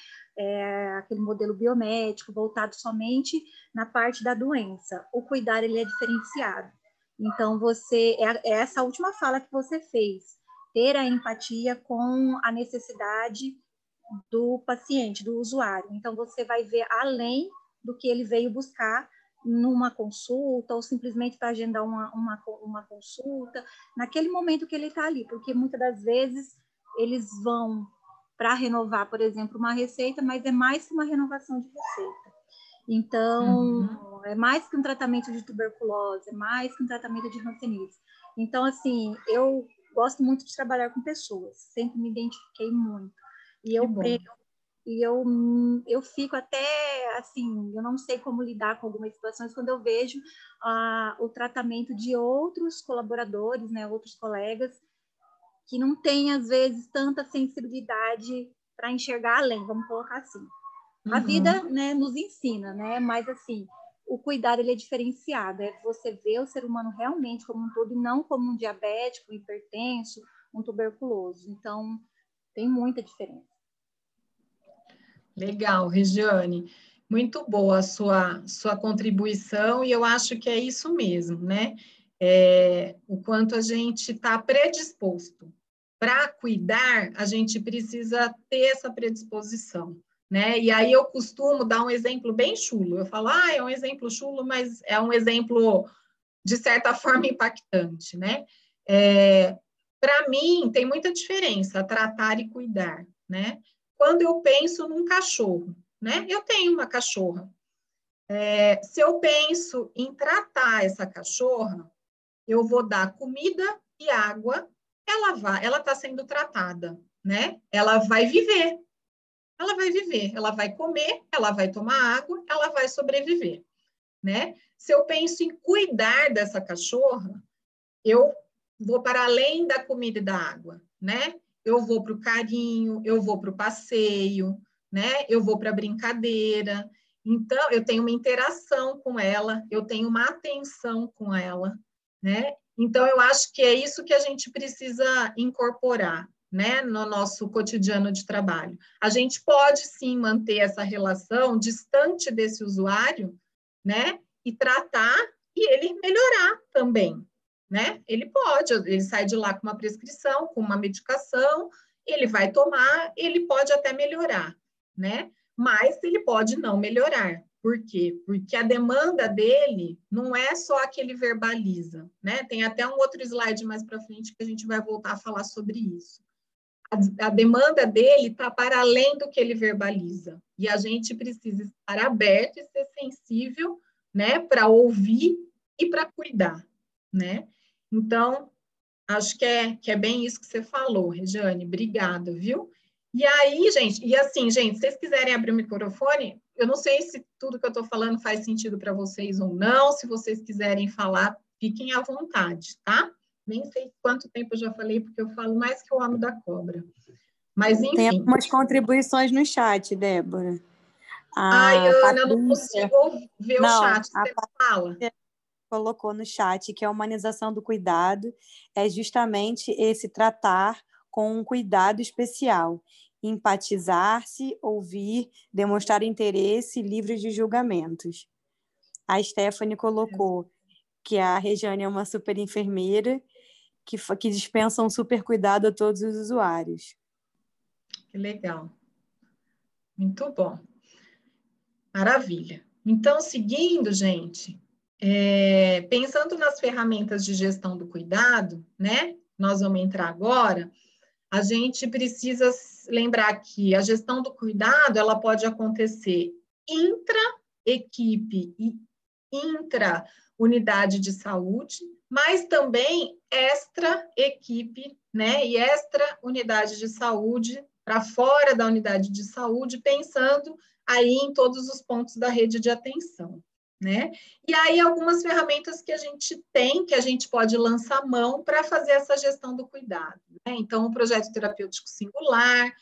Aquele modelo biomédico voltado somente na parte da doença. O cuidar, ele é diferenciado. Então, essa última fala que você fez, ter a empatia com a necessidade do paciente, do usuário. Então, você vai ver além do que ele veio buscar numa consulta ou simplesmente para agendar uma consulta, naquele momento que ele está ali, porque muitas das vezes eles vão para renovar, por exemplo, uma receita, mas é mais que uma renovação de receita. Então, é mais que um tratamento de tuberculose, é mais que um tratamento de hanseníase. Então, assim, eu gosto muito de trabalhar com pessoas, sempre me identifiquei muito. E eu fico até, assim, eu não sei como lidar com algumas situações quando eu vejo o tratamento de outros colaboradores, né, outros colegas, que não têm, às vezes, tanta sensibilidade para enxergar além, vamos colocar assim. A vida, né, nos ensina, né? Mas, assim, o cuidar, ele é diferenciado. É você ver o ser humano realmente como um todo e não como um diabético, um hipertenso, um tuberculoso. Então, tem muita diferença. Legal, Regiane. Muito boa a sua contribuição, e eu acho que é isso mesmo, né? O quanto a gente está predisposto para cuidar, a gente precisa ter essa predisposição, né? E aí eu costumo dar um exemplo bem chulo. Eu falo, é um exemplo chulo, mas é um exemplo, de certa forma, impactante, né? Para mim, tem muita diferença tratar e cuidar, né? Quando eu penso num cachorro, né? Eu tenho uma cachorra. Se eu penso em tratar essa cachorra, eu vou dar comida e água, ela está sendo tratada, né? Ela vai viver, ela vai comer, ela vai tomar água, ela vai sobreviver, né? Se eu penso em cuidar dessa cachorra, eu vou para além da comida e da água, né? Eu vou para o carinho, eu vou para o passeio, né? Eu vou para a brincadeira. Então, eu tenho uma interação com ela, eu tenho uma atenção com ela, né? Então, eu acho que é isso que a gente precisa incorporar, né, no nosso cotidiano de trabalho. A gente pode, sim, manter essa relação distante desse usuário, né, e tratar e ele melhorar também, né? Ele sai de lá com uma prescrição, com uma medicação, ele vai tomar, ele pode até melhorar, né? Mas ele pode não melhorar. Por quê? Porque a demanda dele não é só a que ele verbaliza, né? Tem até um outro slide mais para frente que a gente vai voltar a falar sobre isso. a demanda dele está para além do que ele verbaliza. E a gente precisa estar aberto e ser sensível, né, para ouvir e para cuidar, né? Então, acho que é bem isso que você falou, Regiane. Obrigada, viu? E aí, gente, e assim, gente, se vocês quiserem abrir o microfone, eu não sei se tudo que eu estou falando faz sentido para vocês ou não. Se vocês quiserem falar, fiquem à vontade, tá? Nem sei quanto tempo eu já falei, porque eu falo mais que o homem da cobra. Mas, enfim. Tem algumas contribuições no chat, Débora. Ai, Ana, Patrícia... eu não consigo ver o chat. Você fala. Colocou no chat que a humanização do cuidado é justamente esse tratar com um cuidado especial, empatizar-se, ouvir, demonstrar interesse, livre de julgamentos. A Stephanie colocou que a Regiane é uma super enfermeira que dispensa um super cuidado a todos os usuários. Que legal. Muito bom. Maravilha. Então, seguindo, gente, pensando nas ferramentas de gestão do cuidado, né? Nós vamos entrar agora. A gente precisa lembrar que a gestão do cuidado, ela pode acontecer intra-equipe e intra-unidade de saúde, mas também extra-equipe, né? E extra-unidade de saúde, para fora da unidade de saúde, pensando aí em todos os pontos da rede de atenção, né? E aí algumas ferramentas que a gente tem, que a gente pode lançar mão para fazer essa gestão do cuidado, né? Então, o projeto terapêutico singular,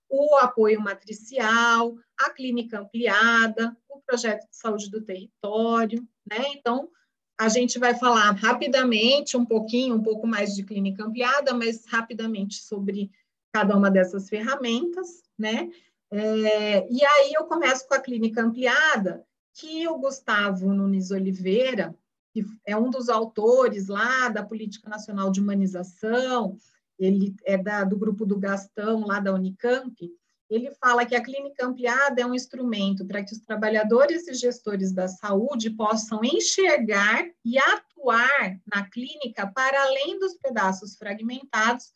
o apoio matricial, a clínica ampliada, o projeto de saúde do território, né? Então, a gente vai falar rapidamente, um pouco mais de clínica ampliada, mas rapidamente sobre cada uma dessas ferramentas, né? E aí eu começo com a clínica ampliada, que o Gustavo Nunes Oliveira, que é um dos autores lá da Política Nacional de Humanização, ele é do grupo do Gastão, lá da Unicamp, ele fala que a clínica ampliada é um instrumento para que os trabalhadores e gestores da saúde possam enxergar e atuar na clínica para além dos pedaços fragmentados,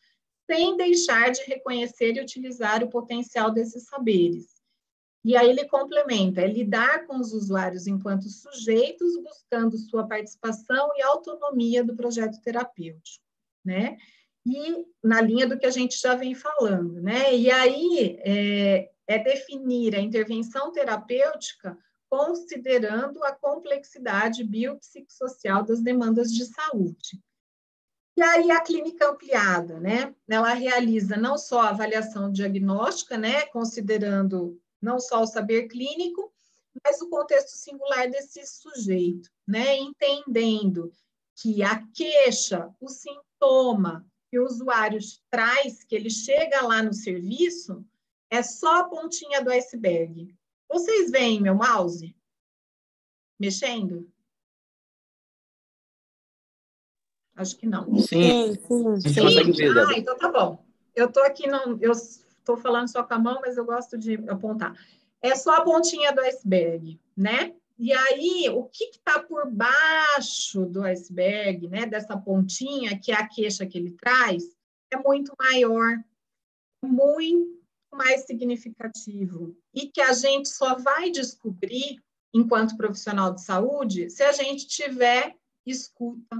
sem deixar de reconhecer e utilizar o potencial desses saberes. E aí ele complementa, é lidar com os usuários enquanto sujeitos, buscando sua participação e autonomia do projeto terapêutico, né? E na linha do que a gente já vem falando, né? E aí é definir a intervenção terapêutica considerando a complexidade biopsicossocial das demandas de saúde. E aí a clínica ampliada, né? Ela realiza não só a avaliação diagnóstica, né? Considerando não só o saber clínico, mas o contexto singular desse sujeito, né? Entendendo que a queixa, o sintoma que o usuário traz, que ele chega lá no serviço, é só a pontinha do iceberg. Vocês veem meu mouse mexendo? Acho que não. Sim. A gente consegue ver, Débora. Então tá bom. Eu estou aqui, eu estou falando só com a mão, mas eu gosto de apontar. É só a pontinha do iceberg, né? E aí, o que está por baixo do iceberg, né? Dessa pontinha, que é a queixa que ele traz, é muito maior, muito mais significativo. E que a gente só vai descobrir, enquanto profissional de saúde, se a gente tiver escuta,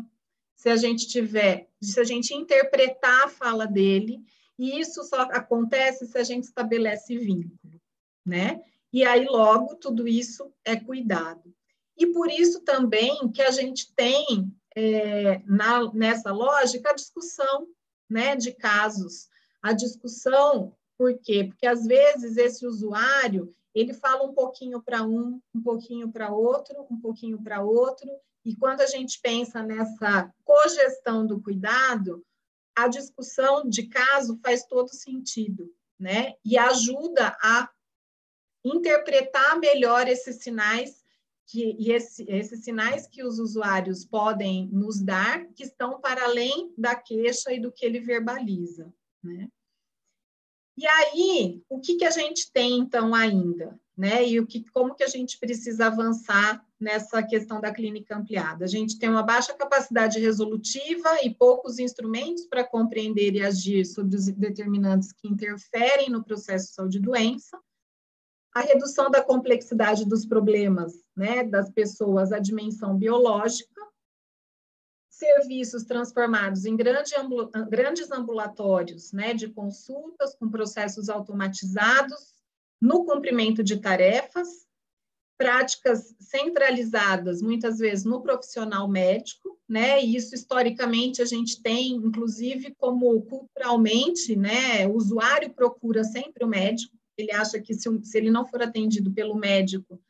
se a gente interpretar a fala dele, e isso só acontece se a gente estabelece vínculo, né? E aí, logo, tudo isso é cuidado. E por isso também que a gente tem, nessa lógica, a discussão, né, de casos. A discussão, por quê? Porque, às vezes, esse usuário, ele fala um pouquinho para um pouquinho para outro, um pouquinho para outro, e quando a gente pensa nessa cogestão do cuidado, a discussão de caso faz todo sentido, né? E ajuda a interpretar melhor esses sinais esses sinais que os usuários podem nos dar, que estão para além da queixa e do que ele verbaliza, né? E aí, o que a gente tem, então, ainda, né? E como que a gente precisa avançar nessa questão da clínica ampliada? A gente tem uma baixa capacidade resolutiva e poucos instrumentos para compreender e agir sobre os determinantes que interferem no processo de saúde e doença, a redução da complexidade dos problemas, né, das pessoas à dimensão biológica, serviços transformados em grandes ambulatórios, né, de consultas com processos automatizados no cumprimento de tarefas, práticas centralizadas, muitas vezes, no profissional médico, né, e isso, historicamente, a gente tem, inclusive, como culturalmente, né, o usuário procura sempre o médico, ele acha que se ele não for atendido pelo médico,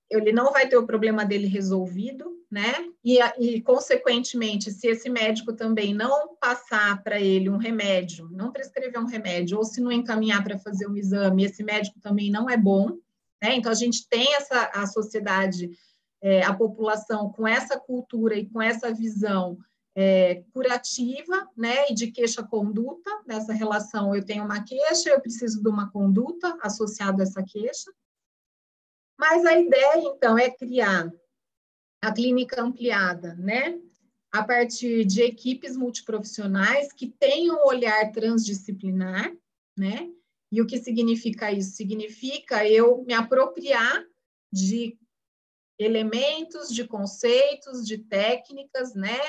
ele não vai ter o problema dele resolvido, né? E, consequentemente, se esse médico também não passar para ele um remédio, não prescrever um remédio, ou se não encaminhar para fazer um exame, esse médico também não é bom, né? Então, a gente tem a sociedade, a população com essa cultura e com essa visão curativa, né? E de queixa-conduta, nessa relação, eu tenho uma queixa, eu preciso de uma conduta associada a essa queixa. Mas a ideia, então, é criar a clínica ampliada, né? A partir de equipes multiprofissionais que tenham um olhar transdisciplinar, né? E o que significa isso? Significa eu me apropriar de elementos, de conceitos, de técnicas, né?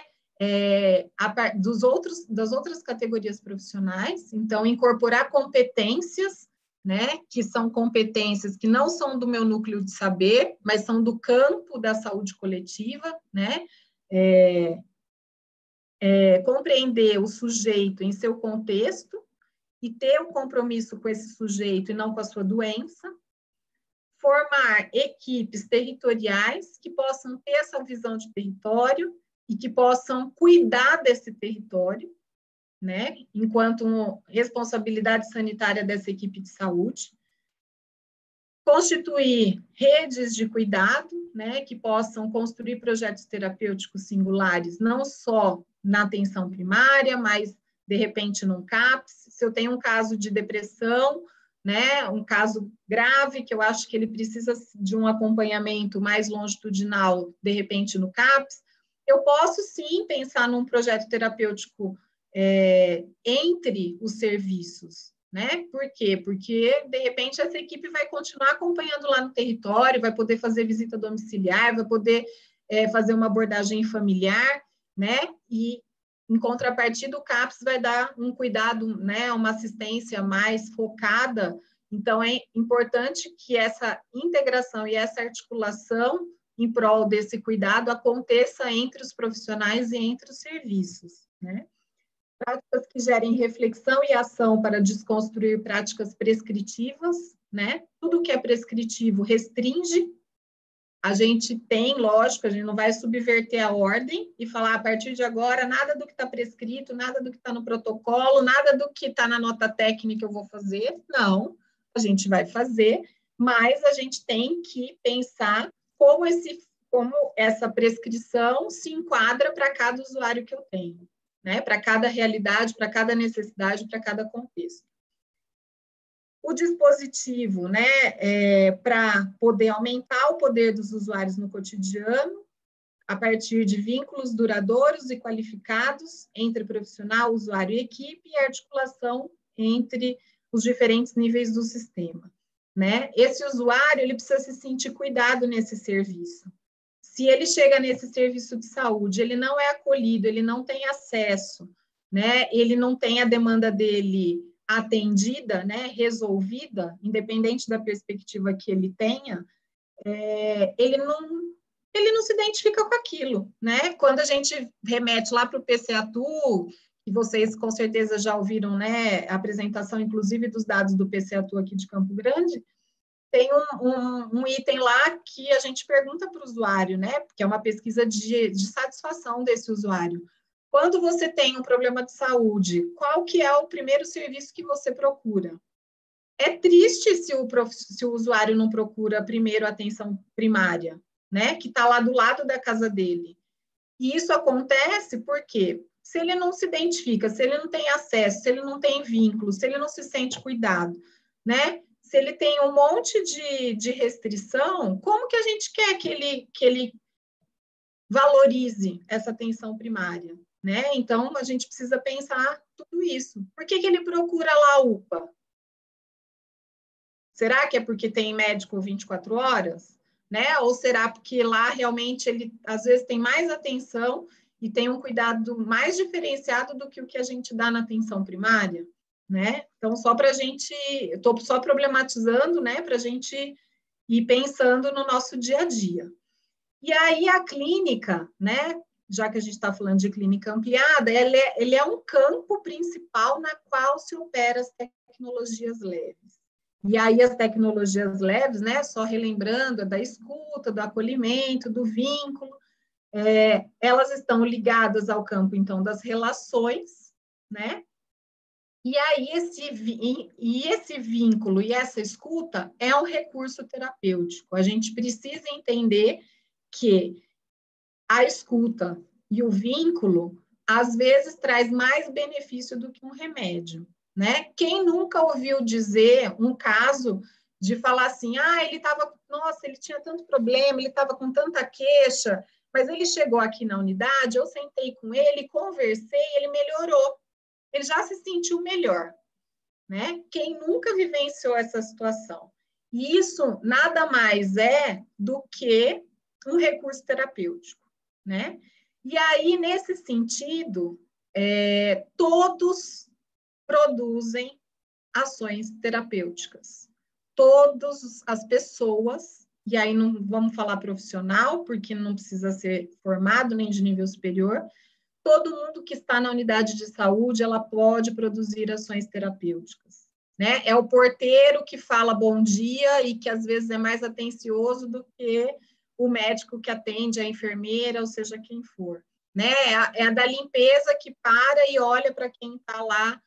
Das outras categorias profissionais, então, incorporar competências, né, que são competências que não são do meu núcleo de saber, mas são do campo da saúde coletiva, né, compreender o sujeito em seu contexto e ter um compromisso com esse sujeito e não com a sua doença, formar equipes territoriais que possam ter essa visão de território e que possam cuidar desse território, né, enquanto responsabilidade sanitária dessa equipe de saúde, constituir redes de cuidado, né, que possam construir projetos terapêuticos singulares, não só na atenção primária, mas, de repente, num CAPS. Se eu tenho um caso de depressão, né, um caso grave, que eu acho que ele precisa de um acompanhamento mais longitudinal, de repente, no CAPS, eu posso, sim, pensar num projeto terapêutico entre os serviços, né? Por quê? Porque, de repente, essa equipe vai continuar acompanhando lá no território, vai poder fazer visita domiciliar, vai poder fazer uma abordagem familiar, né? E, em contrapartida, o CAPS vai dar um cuidado, né? Uma assistência mais focada. Então, é importante que essa integração e essa articulação em prol desse cuidado aconteça entre os profissionais e entre os serviços, né? Práticas que gerem reflexão e ação para desconstruir práticas prescritivas, né? Tudo que é prescritivo restringe. A gente tem, lógico, a gente não vai subverter a ordem e falar a partir de agora nada do que está prescrito, nada do que está no protocolo, nada do que está na nota técnica eu vou fazer. Não, a gente vai fazer, mas a gente tem que pensar como essa prescrição se enquadra para cada usuário que eu tenho, né? Para cada realidade, para cada necessidade, para cada contexto. O dispositivo, né, para poder aumentar o poder dos usuários no cotidiano, a partir de vínculos duradouros e qualificados entre profissional, usuário e equipe, e articulação entre os diferentes níveis do sistema, né? Esse usuário, ele precisa se sentir cuidado nesse serviço. Se ele chega nesse serviço de saúde, ele não é acolhido, ele não tem acesso, né? Ele não tem a demanda dele atendida, né? Resolvida, independente da perspectiva que ele tenha, ele não se identifica com aquilo, né? Quando a gente remete lá para o PCATU, que vocês com certeza já ouviram, né? A apresentação, inclusive, dos dados do PCATU aqui de Campo Grande, tem um item lá que a gente pergunta para o usuário, né? Porque é uma pesquisa de satisfação desse usuário. Quando você tem um problema de saúde, qual que é o primeiro serviço que você procura? É triste se o usuário não procura primeiro a atenção primária, né? Que está lá do lado da casa dele. E isso acontece porque se ele não se identifica, se ele não tem acesso, se ele não tem vínculo, se ele não se sente cuidado, né? se ele tem um monte de restrição, como que a gente quer que ele valorize essa atenção primária, né? Então, a gente precisa pensar tudo isso. Por que ele procura lá a UPA? Será que é porque tem médico 24 horas? Né? Ou será porque lá realmente ele, às vezes, tem mais atenção e tem um cuidado mais diferenciado do que o que a gente dá na atenção primária? Né? Então, só para a gente... Estou só problematizando, né? Para a gente ir pensando no nosso dia a dia. E aí, a clínica, né? Já que a gente está falando de clínica ampliada, ele é um campo principal na qual se opera as tecnologias leves. E aí as tecnologias leves, né, só relembrando, da escuta, do acolhimento, do vínculo, elas estão ligadas ao campo, então, das relações, né? E aí esse vínculo e essa escuta é um recurso terapêutico. A gente precisa entender que a escuta e o vínculo, às vezes, traz mais benefício do que um remédio. Né? Quem nunca ouviu dizer um caso de falar assim, ele estava, nossa, ele tinha tanto problema, ele estava com tanta queixa, mas ele chegou aqui na unidade, eu sentei com ele, conversei, ele melhorou, ele já se sentiu melhor, né? Quem nunca vivenciou essa situação? E isso nada mais é do que um recurso terapêutico, né? E aí, nesse sentido, todos produzem ações terapêuticas. Todas as pessoas, e aí não vamos falar profissional, porque não precisa ser formado nem de nível superior, todo mundo que está na unidade de saúde, ela pode produzir ações terapêuticas. Né? É o porteiro que fala bom dia e que às vezes é mais atencioso do que o médico que atende, a enfermeira, ou seja, quem for. Né? É a da limpeza que para e olha para quem está lá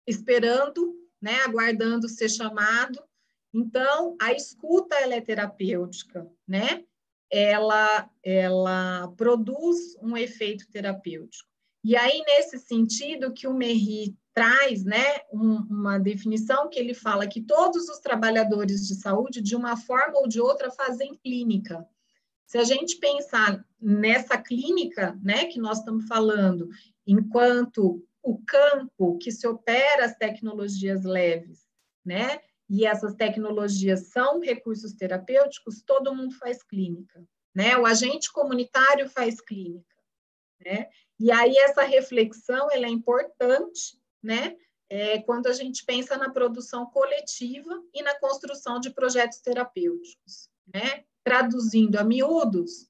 esperando, né, aguardando ser chamado. Então, a escuta ela é terapêutica, né? Ela produz um efeito terapêutico. E aí, nesse sentido, que o Merri traz, né, uma definição que ele fala que todos os trabalhadores de saúde, de uma forma ou de outra, fazem clínica. Se a gente pensar nessa clínica, né, que nós estamos falando, enquanto o campo que se opera as tecnologias leves, né, e essas tecnologias são recursos terapêuticos, todo mundo faz clínica, né? O agente comunitário faz clínica, né? E aí essa reflexão ela é importante, né? Quando a gente pensa na produção coletiva e na construção de projetos terapêuticos, né? Traduzindo a miúdos,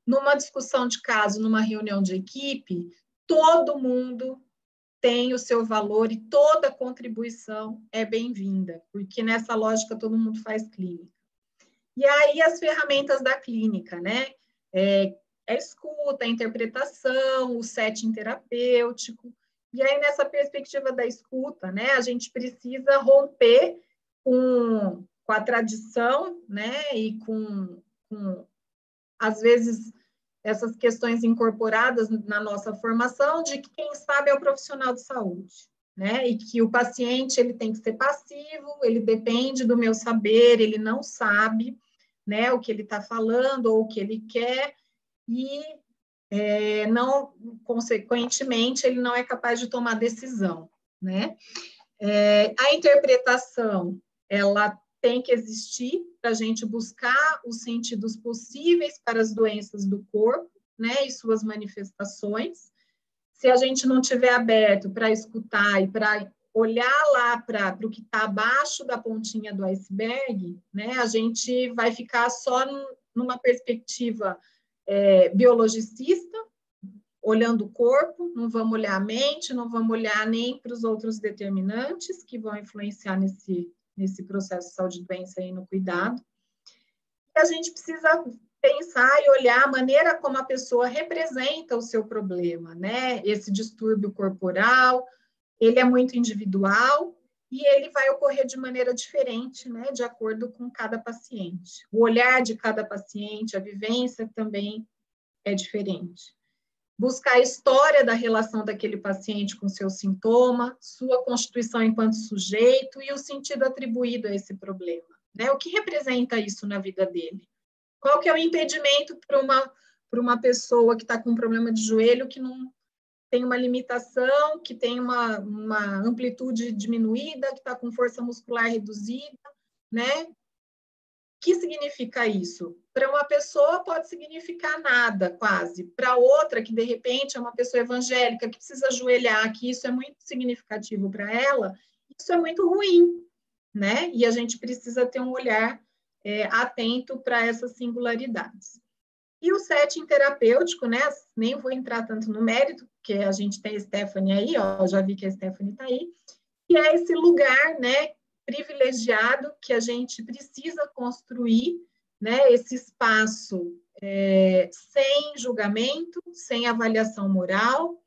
numa discussão de caso, numa reunião de equipe, todo mundo tem o seu valor e toda contribuição é bem-vinda, porque nessa lógica todo mundo faz clínica. E aí as ferramentas da clínica, né? A escuta, a interpretação, o setting terapêutico. E aí nessa perspectiva da escuta, né? A gente precisa romper com a tradição, né? E com às vezes, essas questões incorporadas na nossa formação de que quem sabe é o profissional de saúde, né? E que o paciente ele tem que ser passivo, ele depende do meu saber, ele não sabe, né, o que ele está falando ou o que ele quer e não, consequentemente, ele não é capaz de tomar decisão, né? A interpretação, ela tem que existir para a gente buscar os sentidos possíveis para as doenças do corpo, né, e suas manifestações. Se a gente não tiver aberto para escutar e para olhar lá para o que está abaixo da pontinha do iceberg, né, a gente vai ficar só numa perspectiva biologicista, olhando o corpo, não vamos olhar a mente, não vamos olhar nem para os outros determinantes que vão influenciar nesse processo de saúde e doença aí no cuidado. E a gente precisa pensar e olhar a maneira como a pessoa representa o seu problema, né? Esse distúrbio corporal, ele é muito individual e ele vai ocorrer de maneira diferente, né? De acordo com cada paciente. O olhar de cada paciente, a vivência também é diferente. buscar a história da relação daquele paciente com seu sintoma, sua constituição enquanto sujeito e o sentido atribuído a esse problema, né? O que representa isso na vida dele? Qual que é o impedimento para uma pessoa que está com um problema de joelho, que não tem uma limitação, que tem uma amplitude diminuída, que está com força muscular reduzida, né? O que significa isso? Para uma pessoa pode significar nada, quase. Para outra, que de repente é uma pessoa evangélica, que precisa ajoelhar, que isso é muito significativo para ela, isso é muito ruim, né? E a gente precisa ter um olhar atento para essas singularidades. E o setting terapêutico, né? Nem vou entrar tanto no mérito, porque a gente tem a Stephanie aí, ó, já vi que a Stephanie está aí, que é esse lugar, né, privilegiado que a gente precisa construir, né, esse espaço sem julgamento, sem avaliação moral,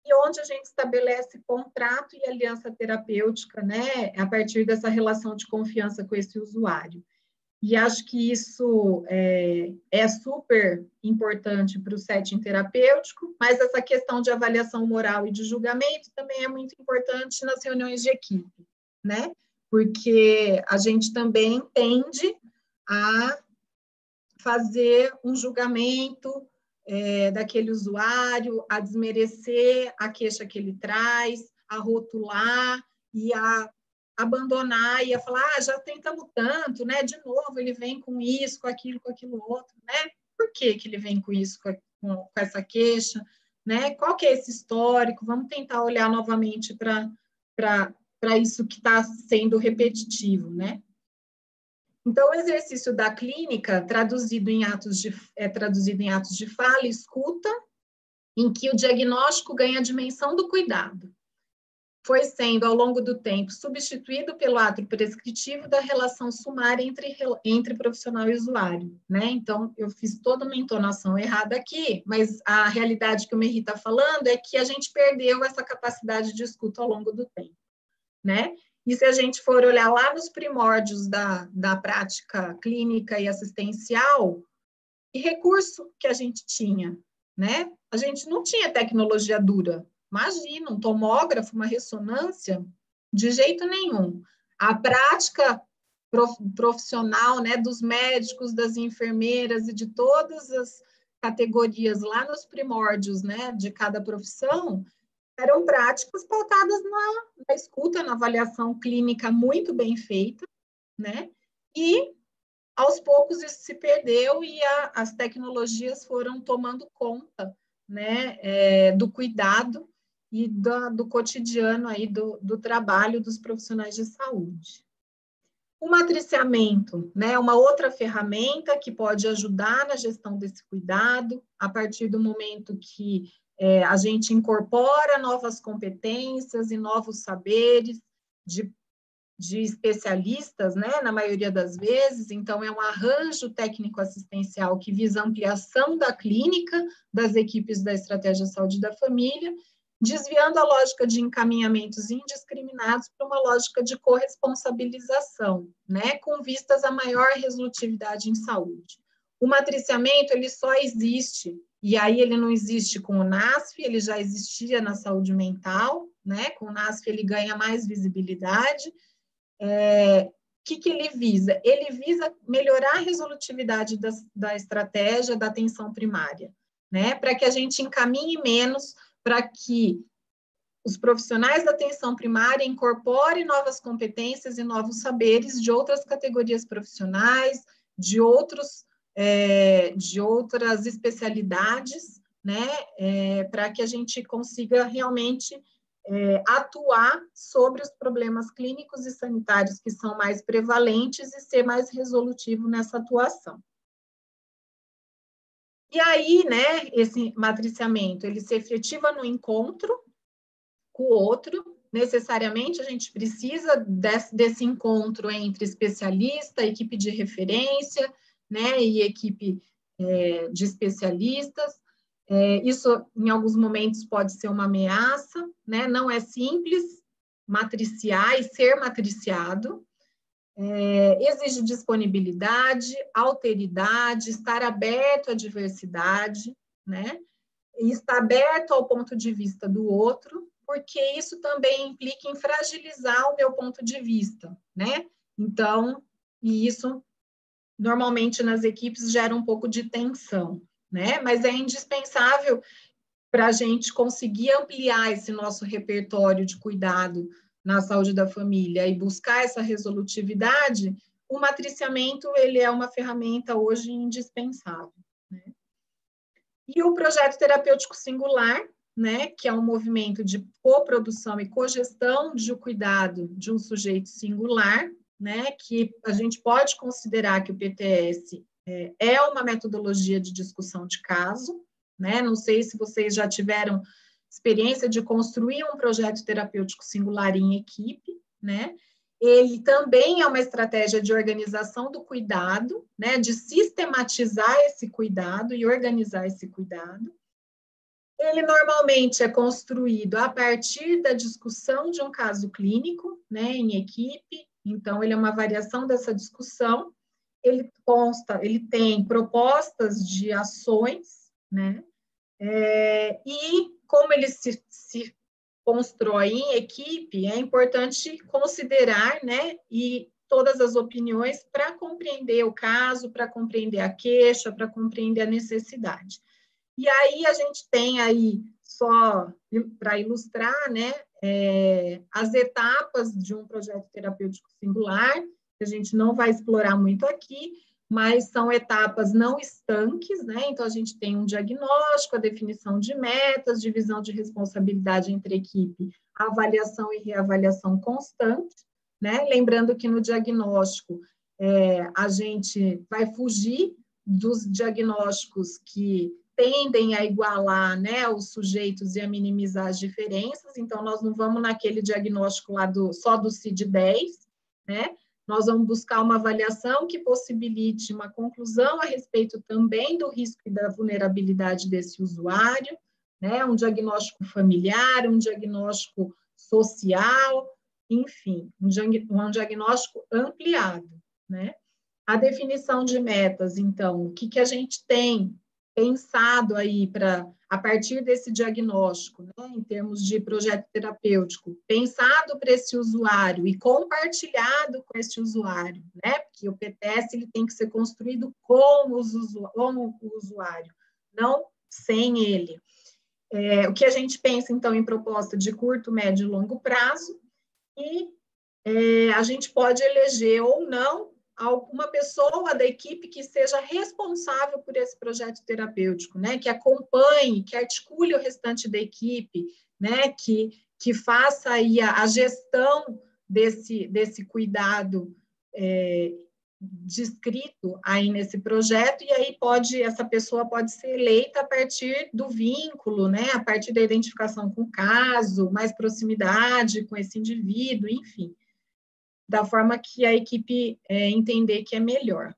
e onde a gente estabelece contrato e aliança terapêutica, né, a partir dessa relação de confiança com esse usuário. E acho que isso é super importante para o setting terapêutico, mas essa questão de avaliação moral e de julgamento também é muito importante nas reuniões de equipe, né? Porque a gente também tende a fazer um julgamento daquele usuário, a desmerecer a queixa que ele traz, a rotular e a abandonar e a falar, já tentamos tanto, né? De novo, ele vem com isso, com aquilo outro, né? Por que ele vem com isso, com essa queixa, né? Qual que é esse histórico? Vamos tentar olhar novamente para isso que está sendo repetitivo, né? Então, o exercício da clínica, traduzido em atos de fala e escuta, em que o diagnóstico ganha a dimensão do cuidado, foi sendo, ao longo do tempo, substituído pelo ato prescritivo da relação sumária entre profissional e usuário, né? Então, eu fiz toda uma entonação errada aqui, mas a realidade que o Merri está falando é que a gente perdeu essa capacidade de escuta ao longo do tempo, né? E se a gente for olhar lá nos primórdios da prática clínica e assistencial, que recurso que a gente tinha, né? A gente não tinha tecnologia dura. Imagina, um tomógrafo, uma ressonância, de jeito nenhum. A prática profissional, né, dos médicos, das enfermeiras e de todas as categorias lá nos primórdios, né, de cada profissão, eram práticas pautadas na escuta, na avaliação clínica muito bem feita, né? E aos poucos isso se perdeu e as tecnologias foram tomando conta, né, do cuidado e do cotidiano aí do trabalho dos profissionais de saúde. O matriciamento, né, é uma outra ferramenta que pode ajudar na gestão desse cuidado, a partir do momento que a gente incorpora novas competências e novos saberes de especialistas, né, na maioria das vezes. Então, é um arranjo técnico-assistencial que visa a ampliação da clínica das equipes da Estratégia Saúde da Família, desviando a lógica de encaminhamentos indiscriminados para uma lógica de corresponsabilização, né, com vistas a maior resolutividade em saúde. O matriciamento, ele só existe, e aí ele não existe com o NASF, ele já existia na saúde mental, né, com o NASF ele ganha mais visibilidade. O que ele visa? Ele visa melhorar a resolutividade da estratégia da atenção primária, né, para que a gente encaminhe menos, para que os profissionais da atenção primária incorporem novas competências e novos saberes de outras categorias profissionais, de outras especialidades, né, para que a gente consiga realmente atuar sobre os problemas clínicos e sanitários que são mais prevalentes e ser mais resolutivo nessa atuação. E aí, né, esse matriciamento, ele se efetiva no encontro com o outro. Necessariamente, a gente precisa desse encontro entre especialista, equipe de referência, né, e equipe de especialistas. Isso, em alguns momentos, pode ser uma ameaça, né? Não é simples matriciar e ser matriciado. Exige disponibilidade, alteridade, estar aberto à diversidade, né? estar aberto ao ponto de vista do outro, porque isso também implica em fragilizar o meu ponto de vista, né? Então, e isso normalmente nas equipes gera um pouco de tensão, né? Mas é indispensável para a gente conseguir ampliar esse nosso repertório de cuidado na saúde da família e buscar essa resolutividade. O matriciamento, ele é uma ferramenta hoje indispensável, né? E o projeto terapêutico singular, né, que é um movimento de coprodução e cogestão de cuidado de um sujeito singular, né, que a gente pode considerar que o PTS é uma metodologia de discussão de caso, né? Não sei se vocês já tiveram experiência de construir um projeto terapêutico singular em equipe, né? Ele também é uma estratégia de organização do cuidado, né, de sistematizar esse cuidado e organizar esse cuidado. Ele normalmente é construído a partir da discussão de um caso clínico, né, em equipe, então ele é uma variação dessa discussão. Ele tem propostas de ações, né, e como ele se constrói em equipe, é importante considerar, né, e todas as opiniões para compreender o caso, para compreender a queixa, para compreender a necessidade. E aí a gente tem aí, só para ilustrar, né, as etapas de um projeto terapêutico singular, que a gente não vai explorar muito aqui, mas são etapas não estanques, né? Então, a gente tem um diagnóstico, a definição de metas, divisão de responsabilidade entre equipe, avaliação e reavaliação constante, né? Lembrando que no diagnóstico, a gente vai fugir dos diagnósticos que tendem a igualar, né, os sujeitos e a minimizar as diferenças, então nós não vamos naquele diagnóstico lá só do CID-10, né? Nós vamos buscar uma avaliação que possibilite uma conclusão a respeito também do risco e da vulnerabilidade desse usuário, né? Um diagnóstico familiar, um diagnóstico social, enfim, um diagnóstico ampliado, né? A definição de metas, então, o que a gente tem pensado aí a partir desse diagnóstico, né, em termos de projeto terapêutico, pensado para esse usuário e compartilhado com esse usuário, né, porque o PTS ele tem que ser construído com o usuário, não sem ele. O que a gente pensa, então, em proposta de curto, médio e longo prazo, e a gente pode eleger ou não alguma pessoa da equipe que seja responsável por esse projeto terapêutico, né? Que acompanhe, que articule o restante da equipe, né? Que faça aí a gestão desse cuidado descrito aí nesse projeto, e aí essa pessoa pode ser eleita a partir do vínculo, né? A partir da identificação com o caso, mais proximidade com esse indivíduo, enfim, da forma que a equipe entender que é melhor.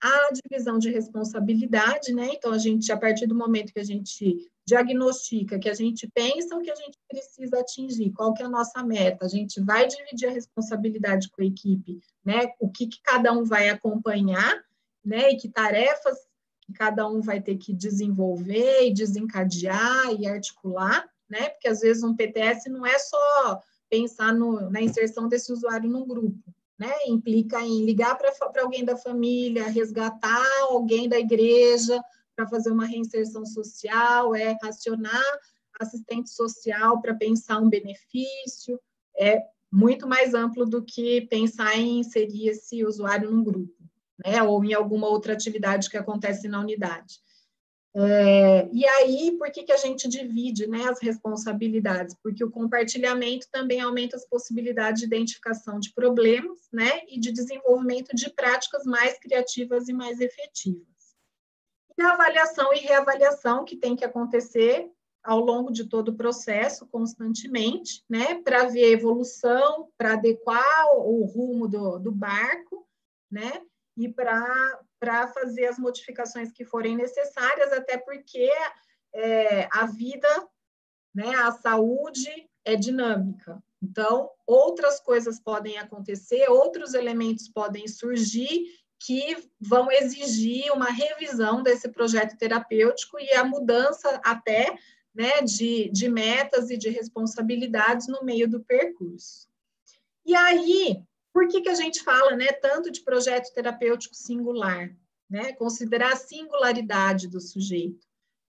A divisão de responsabilidade, né? Então, a partir do momento que a gente diagnostica, que a gente pensa o que a gente precisa atingir, qual que é a nossa meta, a gente vai dividir a responsabilidade com a equipe, né? O que cada um vai acompanhar, né? E que tarefas que cada um vai ter que desenvolver e desencadear e articular, né? Porque, às vezes, um PTS não é só pensar na inserção desse usuário num grupo, né? Implica em ligar para alguém da família, resgatar alguém da igreja para fazer uma reinserção social, racionar assistente social para pensar um benefício, é muito mais amplo do que pensar em inserir esse usuário num grupo, né? Ou em alguma outra atividade que acontece na unidade. E aí, por que a gente divide, né, as responsabilidades? Porque o compartilhamento também aumenta as possibilidades de identificação de problemas, né, e de desenvolvimento de práticas mais criativas e mais efetivas. E a avaliação e reavaliação que tem que acontecer ao longo de todo o processo, constantemente, né, para ver a evolução, para adequar o rumo do barco, né, e para fazer as modificações que forem necessárias, até porque a vida, né, a saúde é dinâmica. Então, outras coisas podem acontecer, outros elementos podem surgir que vão exigir uma revisão desse projeto terapêutico e a mudança até, né, de metas e de responsabilidades no meio do percurso. E aí, por que a gente fala, né, tanto de projeto terapêutico singular, né? Considerar a singularidade do sujeito.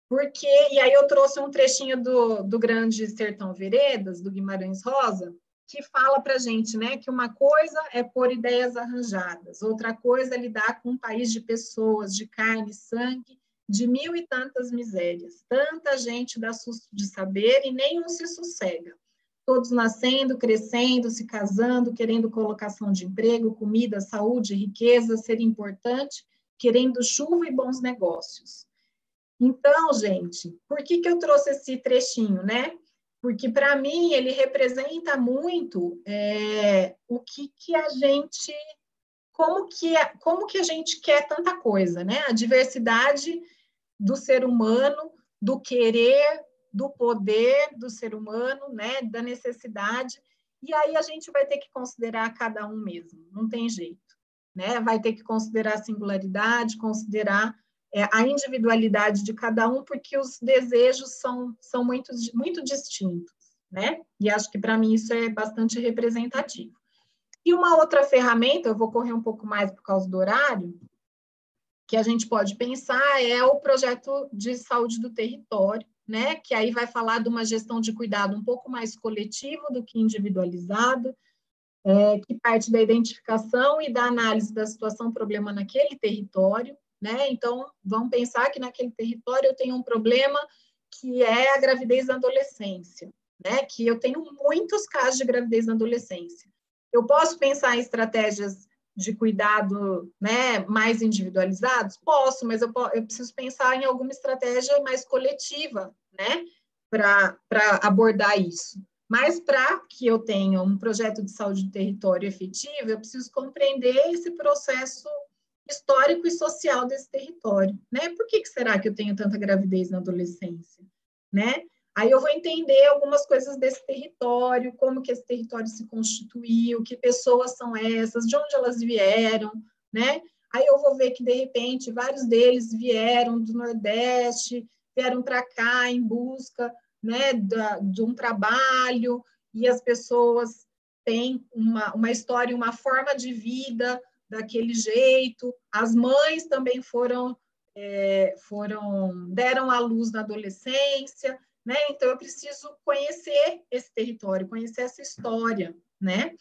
Porque, e aí eu trouxe um trechinho do Grande Sertão Veredas, do Guimarães Rosa, que fala para a gente, né, que uma coisa é pôr ideias arranjadas, outra coisa é lidar com um país de pessoas, de carne e sangue, de mil e tantas misérias. Tanta gente dá susto de saber e nenhum se sossega. Todos nascendo, crescendo, se casando, querendo colocação de emprego, comida, saúde, riqueza, ser importante, querendo chuva e bons negócios. Então, gente, por que eu trouxe esse trechinho, né? Porque, para mim, ele representa muito o que a gente... Como que a gente quer tanta coisa, né? A diversidade do ser humano, do querer, do poder do ser humano, né? Da necessidade. E aí a gente vai ter que considerar cada um mesmo, não tem jeito, né? Vai ter que considerar a singularidade, considerar a individualidade de cada um, porque os desejos são muito distintos, né? E acho que, para mim, isso é bastante representativo. E uma outra ferramenta, eu vou correr um pouco mais por causa do horário, que a gente pode pensar é o projeto de saúde do território, né? Que aí vai falar de uma gestão de cuidado um pouco mais coletivo do que individualizado, que parte da identificação e da análise da situação problema naquele território, né? Então, vamos pensar que naquele território eu tenho um problema que é a gravidez na adolescência, né? Que eu tenho muitos casos de gravidez na adolescência. Eu posso pensar em estratégias de cuidado, né, mais individualizados? Posso, mas eu preciso pensar em alguma estratégia mais coletiva, né, para abordar isso. Mas para que eu tenha um projeto de saúde do território efetivo, eu preciso compreender esse processo histórico e social desse território, né? Por que será que eu tenho tanta gravidez na adolescência, né? Aí eu vou entender algumas coisas desse território, como que esse território se constituiu, que pessoas são essas, de onde elas vieram, né? Aí eu vou ver que, de repente, vários deles vieram do Nordeste, vieram para cá em busca, né, de um trabalho, e as pessoas têm uma história, uma forma de vida daquele jeito. As mães também deram à luz na adolescência, né? Então, eu preciso conhecer esse território, conhecer essa história, né?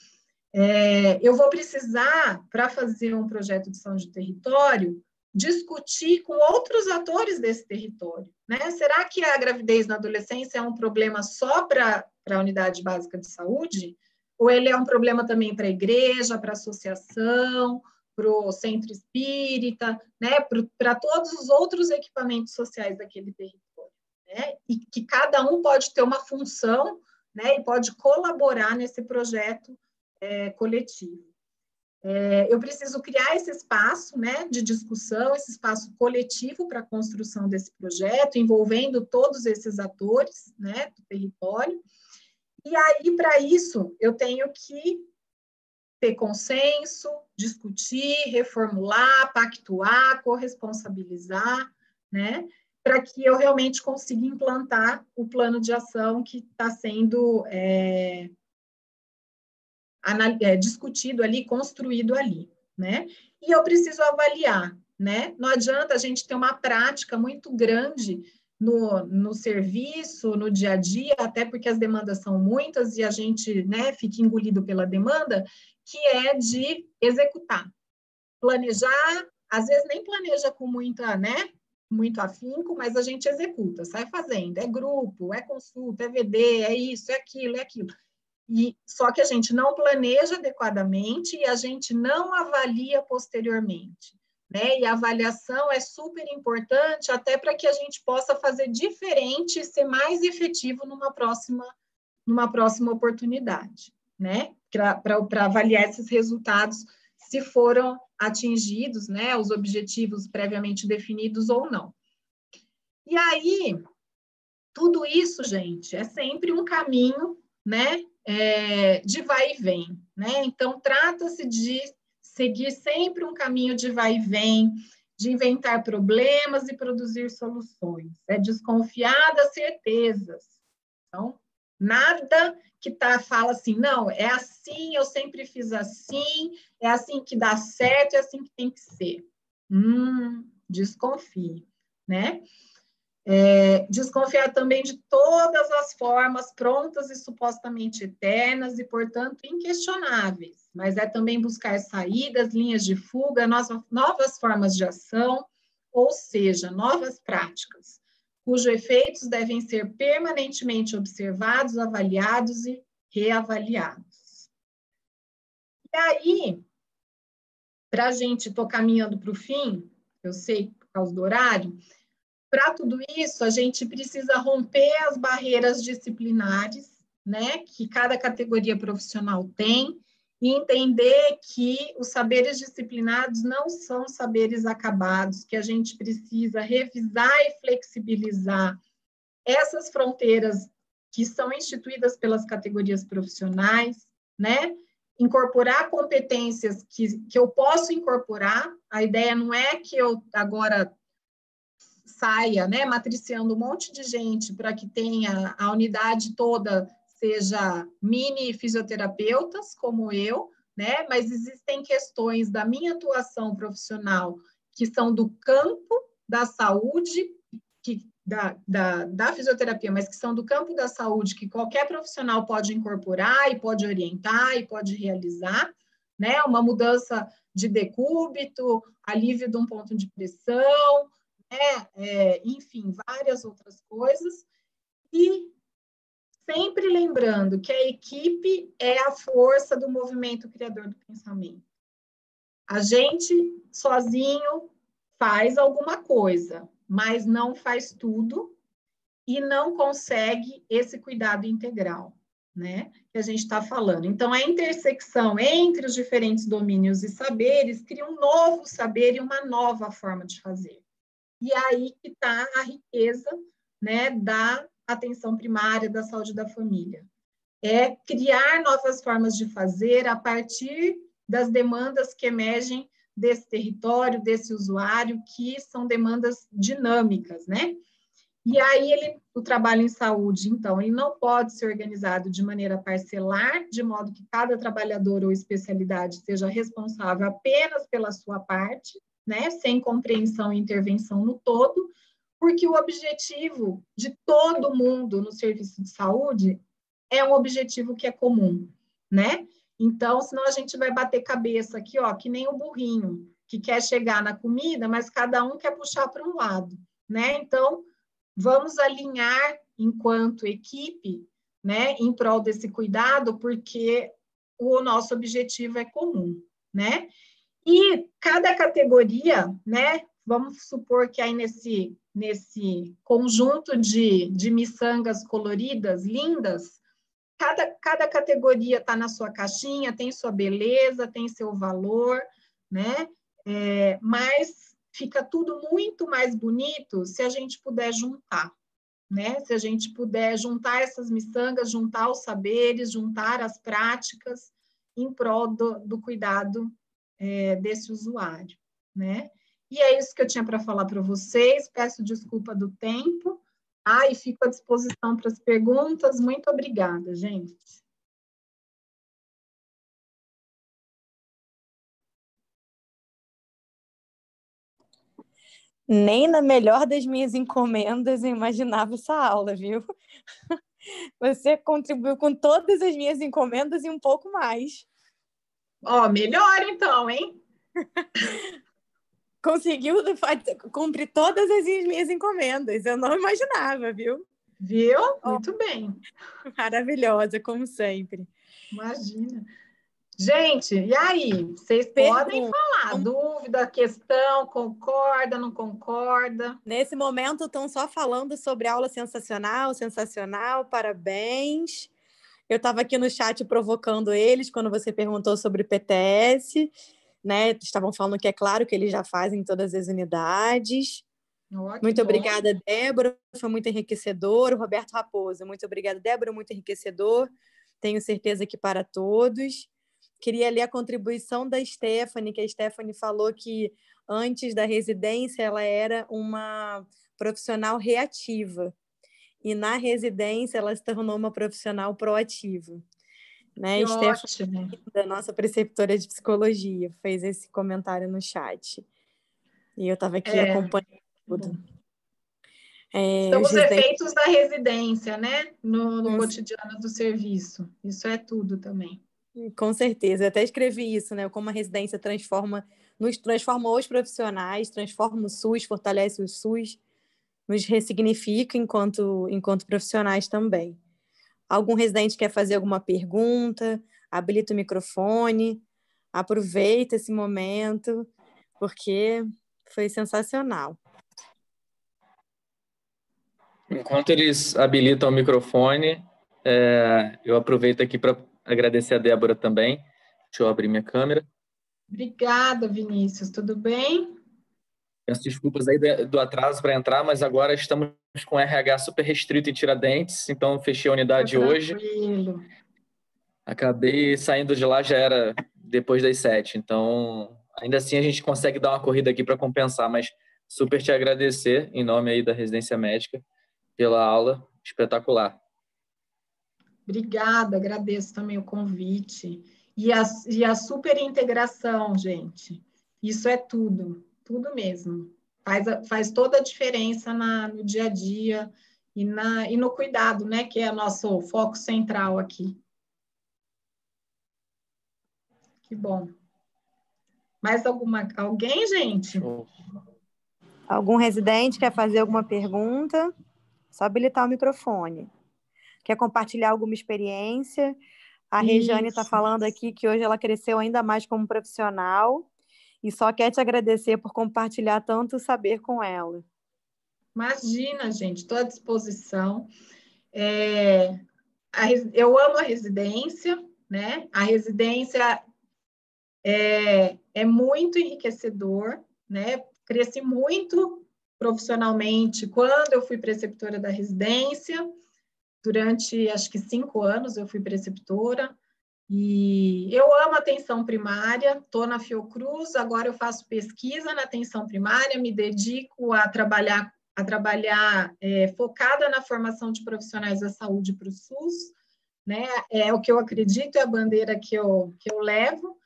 Eu vou precisar, para fazer um projeto de saúde de território, discutir com outros atores desse território, né? Será que a gravidez na adolescência é um problema só para a unidade básica de saúde? Ou ele é um problema também para a igreja, para a associação, para o centro espírita, né? Para todos os outros equipamentos sociais daquele território, né? E que cada um pode ter uma função, né? E pode colaborar nesse projeto coletivo. Eu preciso criar esse espaço, né, de discussão, esse espaço coletivo para a construção desse projeto, envolvendo todos esses atores, né, do território. E aí, para isso, eu tenho que ter consenso, discutir, reformular, pactuar, corresponsabilizar, né, para que eu realmente consiga implantar o plano de ação que está sendo discutido ali, construído ali, né? E eu preciso avaliar, né? Não adianta a gente ter uma prática muito grande no serviço, no dia a dia, até porque as demandas são muitas e a gente, né, fica engolido pela demanda, que é de executar. Planejar, às vezes nem planeja com muita, né, muito afinco, mas a gente executa, sai fazendo, é grupo, é consulta, é VD, é isso, é aquilo, é aquilo. Só que a gente não planeja adequadamente e a gente não avalia posteriormente, né? E a avaliação é super importante até para que a gente possa fazer diferente e ser mais efetivo numa próxima oportunidade, né? Para avaliar esses resultados, se foram atingidos, né? Os objetivos previamente definidos ou não. E aí, tudo isso, gente, é sempre um caminho, né? De vai e vem, né? Então, trata-se de seguir sempre um caminho de vai e vem, de inventar problemas e produzir soluções. É desconfiar das certezas. Então, nada que fala assim, não, é assim, eu sempre fiz assim, é assim que dá certo, é assim que tem que ser. Desconfie, né? Desconfiar também de todas as formas prontas e supostamente eternas e, portanto, inquestionáveis, mas é também buscar saídas, linhas de fuga, novas formas de ação, ou seja, novas práticas, cujos efeitos devem ser permanentemente observados, avaliados e reavaliados. E aí, para a gente estar caminhando para o fim, eu sei por causa do horário, para tudo isso, a gente precisa romper as barreiras disciplinares, né, que cada categoria profissional tem, e entender que os saberes disciplinados não são saberes acabados, que a gente precisa revisar e flexibilizar essas fronteiras que são instituídas pelas categorias profissionais, né, incorporar competências que eu posso incorporar. A ideia não é que eu agora saia, né, matriciando um monte de gente para que tenha a unidade toda seja mini fisioterapeutas, como eu, né, mas existem questões da minha atuação profissional que são do campo da saúde, da fisioterapia, mas que são do campo da saúde, que qualquer profissional pode incorporar e pode orientar e pode realizar, né, uma mudança de decúbito, alívio de um ponto de pressão, enfim, várias outras coisas, e sempre lembrando que a equipe é a força do movimento criador do pensamento. A gente sozinho faz alguma coisa, mas não faz tudo e não consegue esse cuidado integral, né, que a gente está falando. Então, a intersecção entre os diferentes domínios e saberes cria um novo saber e uma nova forma de fazer. E aí que está a riqueza, né, da atenção primária, da saúde da família. É criar novas formas de fazer a partir das demandas que emergem desse território, desse usuário, que são demandas dinâmicas, né? E aí o trabalho em saúde, então, ele não pode ser organizado de maneira parcelar, de modo que cada trabalhador ou especialidade seja responsável apenas pela sua parte, né, sem compreensão e intervenção no todo, porque o objetivo de todo mundo no serviço de saúde é um objetivo que é comum, né? Então, senão a gente vai bater cabeça aqui, ó, que nem o burrinho, que quer chegar na comida, mas cada um quer puxar para um lado, né? Então, vamos alinhar enquanto equipe, né, em prol desse cuidado, porque o nosso objetivo é comum, né? E cada categoria, né, vamos supor que aí nesse conjunto de miçangas coloridas, lindas, cada categoria está na sua caixinha, tem sua beleza, tem seu valor, né? Mas fica tudo muito mais bonito se a gente puder juntar, né? Se a gente puder juntar essas miçangas, juntar os saberes, juntar as práticas em prol do cuidado desse usuário, né? E é isso que eu tinha para falar para vocês. Peço desculpa do tempo. E fico à disposição para as perguntas. Muito obrigada, gente. Nem na melhor das minhas encomendas eu imaginava essa aula, viu? Você contribuiu com todas as minhas encomendas e um pouco mais. Melhor então, hein? Conseguiu cumprir todas as minhas encomendas. Eu não imaginava, viu? Viu? Muito bem. Maravilhosa, como sempre. Imagina. Gente, e aí? Vocês podem falar. Dúvida, questão, concorda, não concorda? Nesse momento, estão só falando sobre aula sensacional, sensacional, parabéns. Eu estava aqui no chat provocando eles quando você perguntou sobre PTS, né? Estavam falando que é claro que eles já fazem todas as unidades. Muito obrigada, Débora, foi muito enriquecedor. O Roberto Raposo, muito obrigada, Débora, muito enriquecedor. Tenho certeza que para todos. queria ler a contribuição da Stephanie, que a Stephanie falou que antes da residência ela era uma profissional reativa. E na residência ela se tornou uma profissional proativa. Né? Que Stephanie, ótimo. da nossa preceptora de psicologia, fez esse comentário no chat. E eu estava aqui acompanhando tudo. São os residentes... efeitos da residência, né? No cotidiano do serviço. Isso é tudo também. Com certeza. Eu até escrevi isso, né? Como a residência nos transforma os profissionais, transforma o SUS, fortalece o SUS, nos ressignifica enquanto profissionais também. Algum residente quer fazer alguma pergunta? Habilita o microfone, aproveita esse momento, porque foi sensacional. Enquanto eles habilitam o microfone, eu aproveito aqui para agradecer a Débora também. Deixa eu abrir minha câmera. Obrigada, Vinícius. Tudo bem? Peço desculpas aí do atraso para entrar, mas agora estamos com RH super restrito em Tiradentes, então fechei a unidade hoje. Tranquilo. Acabei saindo de lá, já era depois das 7, então ainda assim a gente consegue dar uma corrida aqui para compensar, mas super te agradecer em nome aí da Residência Médica pela aula espetacular. Obrigada, agradeço também o convite. E a super integração, gente. Isso é tudo mesmo. Faz toda a diferença no dia a dia e no cuidado, né? Que é o nosso foco central aqui. Que bom. Mais alguém, gente? Algum residente quer fazer alguma pergunta? Só habilitar o microfone. Quer compartilhar alguma experiência? A Rejane está falando aqui que hoje ela cresceu ainda mais como profissional e só quer te agradecer por compartilhar tanto saber com ela. Imagina, gente, estou à disposição. Eu amo a residência, né? A residência é muito enriquecedor, né? Cresci muito profissionalmente quando eu fui preceptora da residência. Durante, acho que 5 anos, eu fui preceptora. E eu amo a atenção primária, estou na Fiocruz, agora eu faço pesquisa na atenção primária, me dedico a trabalhar focada na formação de profissionais da saúde para o SUS, né? É o que eu acredito, é a bandeira que eu levo,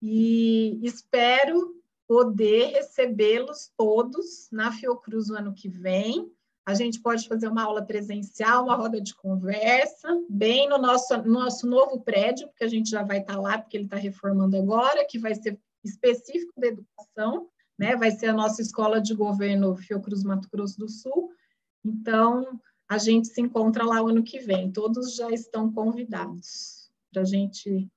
e espero poder recebê-los todos na Fiocruz no ano que vem. A gente pode fazer uma aula presencial, uma roda de conversa, bem no nosso novo prédio, porque a gente já vai estar lá, porque ele está reformando agora, que vai ser específico da educação, né? Vai ser a nossa escola de governo Fiocruz Mato Grosso do Sul. Então, a gente se encontra lá o ano que vem. Todos já estão convidados para a gente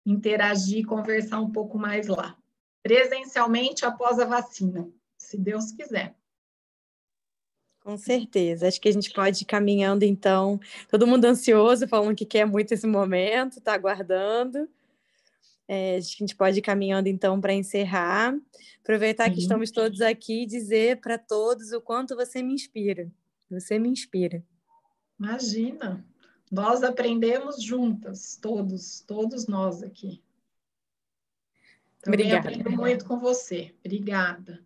interagir e conversar um pouco mais lá. Presencialmente após a vacina, se Deus quiser. Com certeza. Acho que a gente pode ir caminhando, então. Todo mundo ansioso, falando que quer muito esse momento, está aguardando. Acho que a gente pode ir caminhando, então, para encerrar. Aproveitar que estamos todos aqui e dizer para todos o quanto você me inspira. Você me inspira. Imagina. Nós aprendemos juntas, todos nós aqui. Também Obrigada. aprendo muito com você. Obrigada.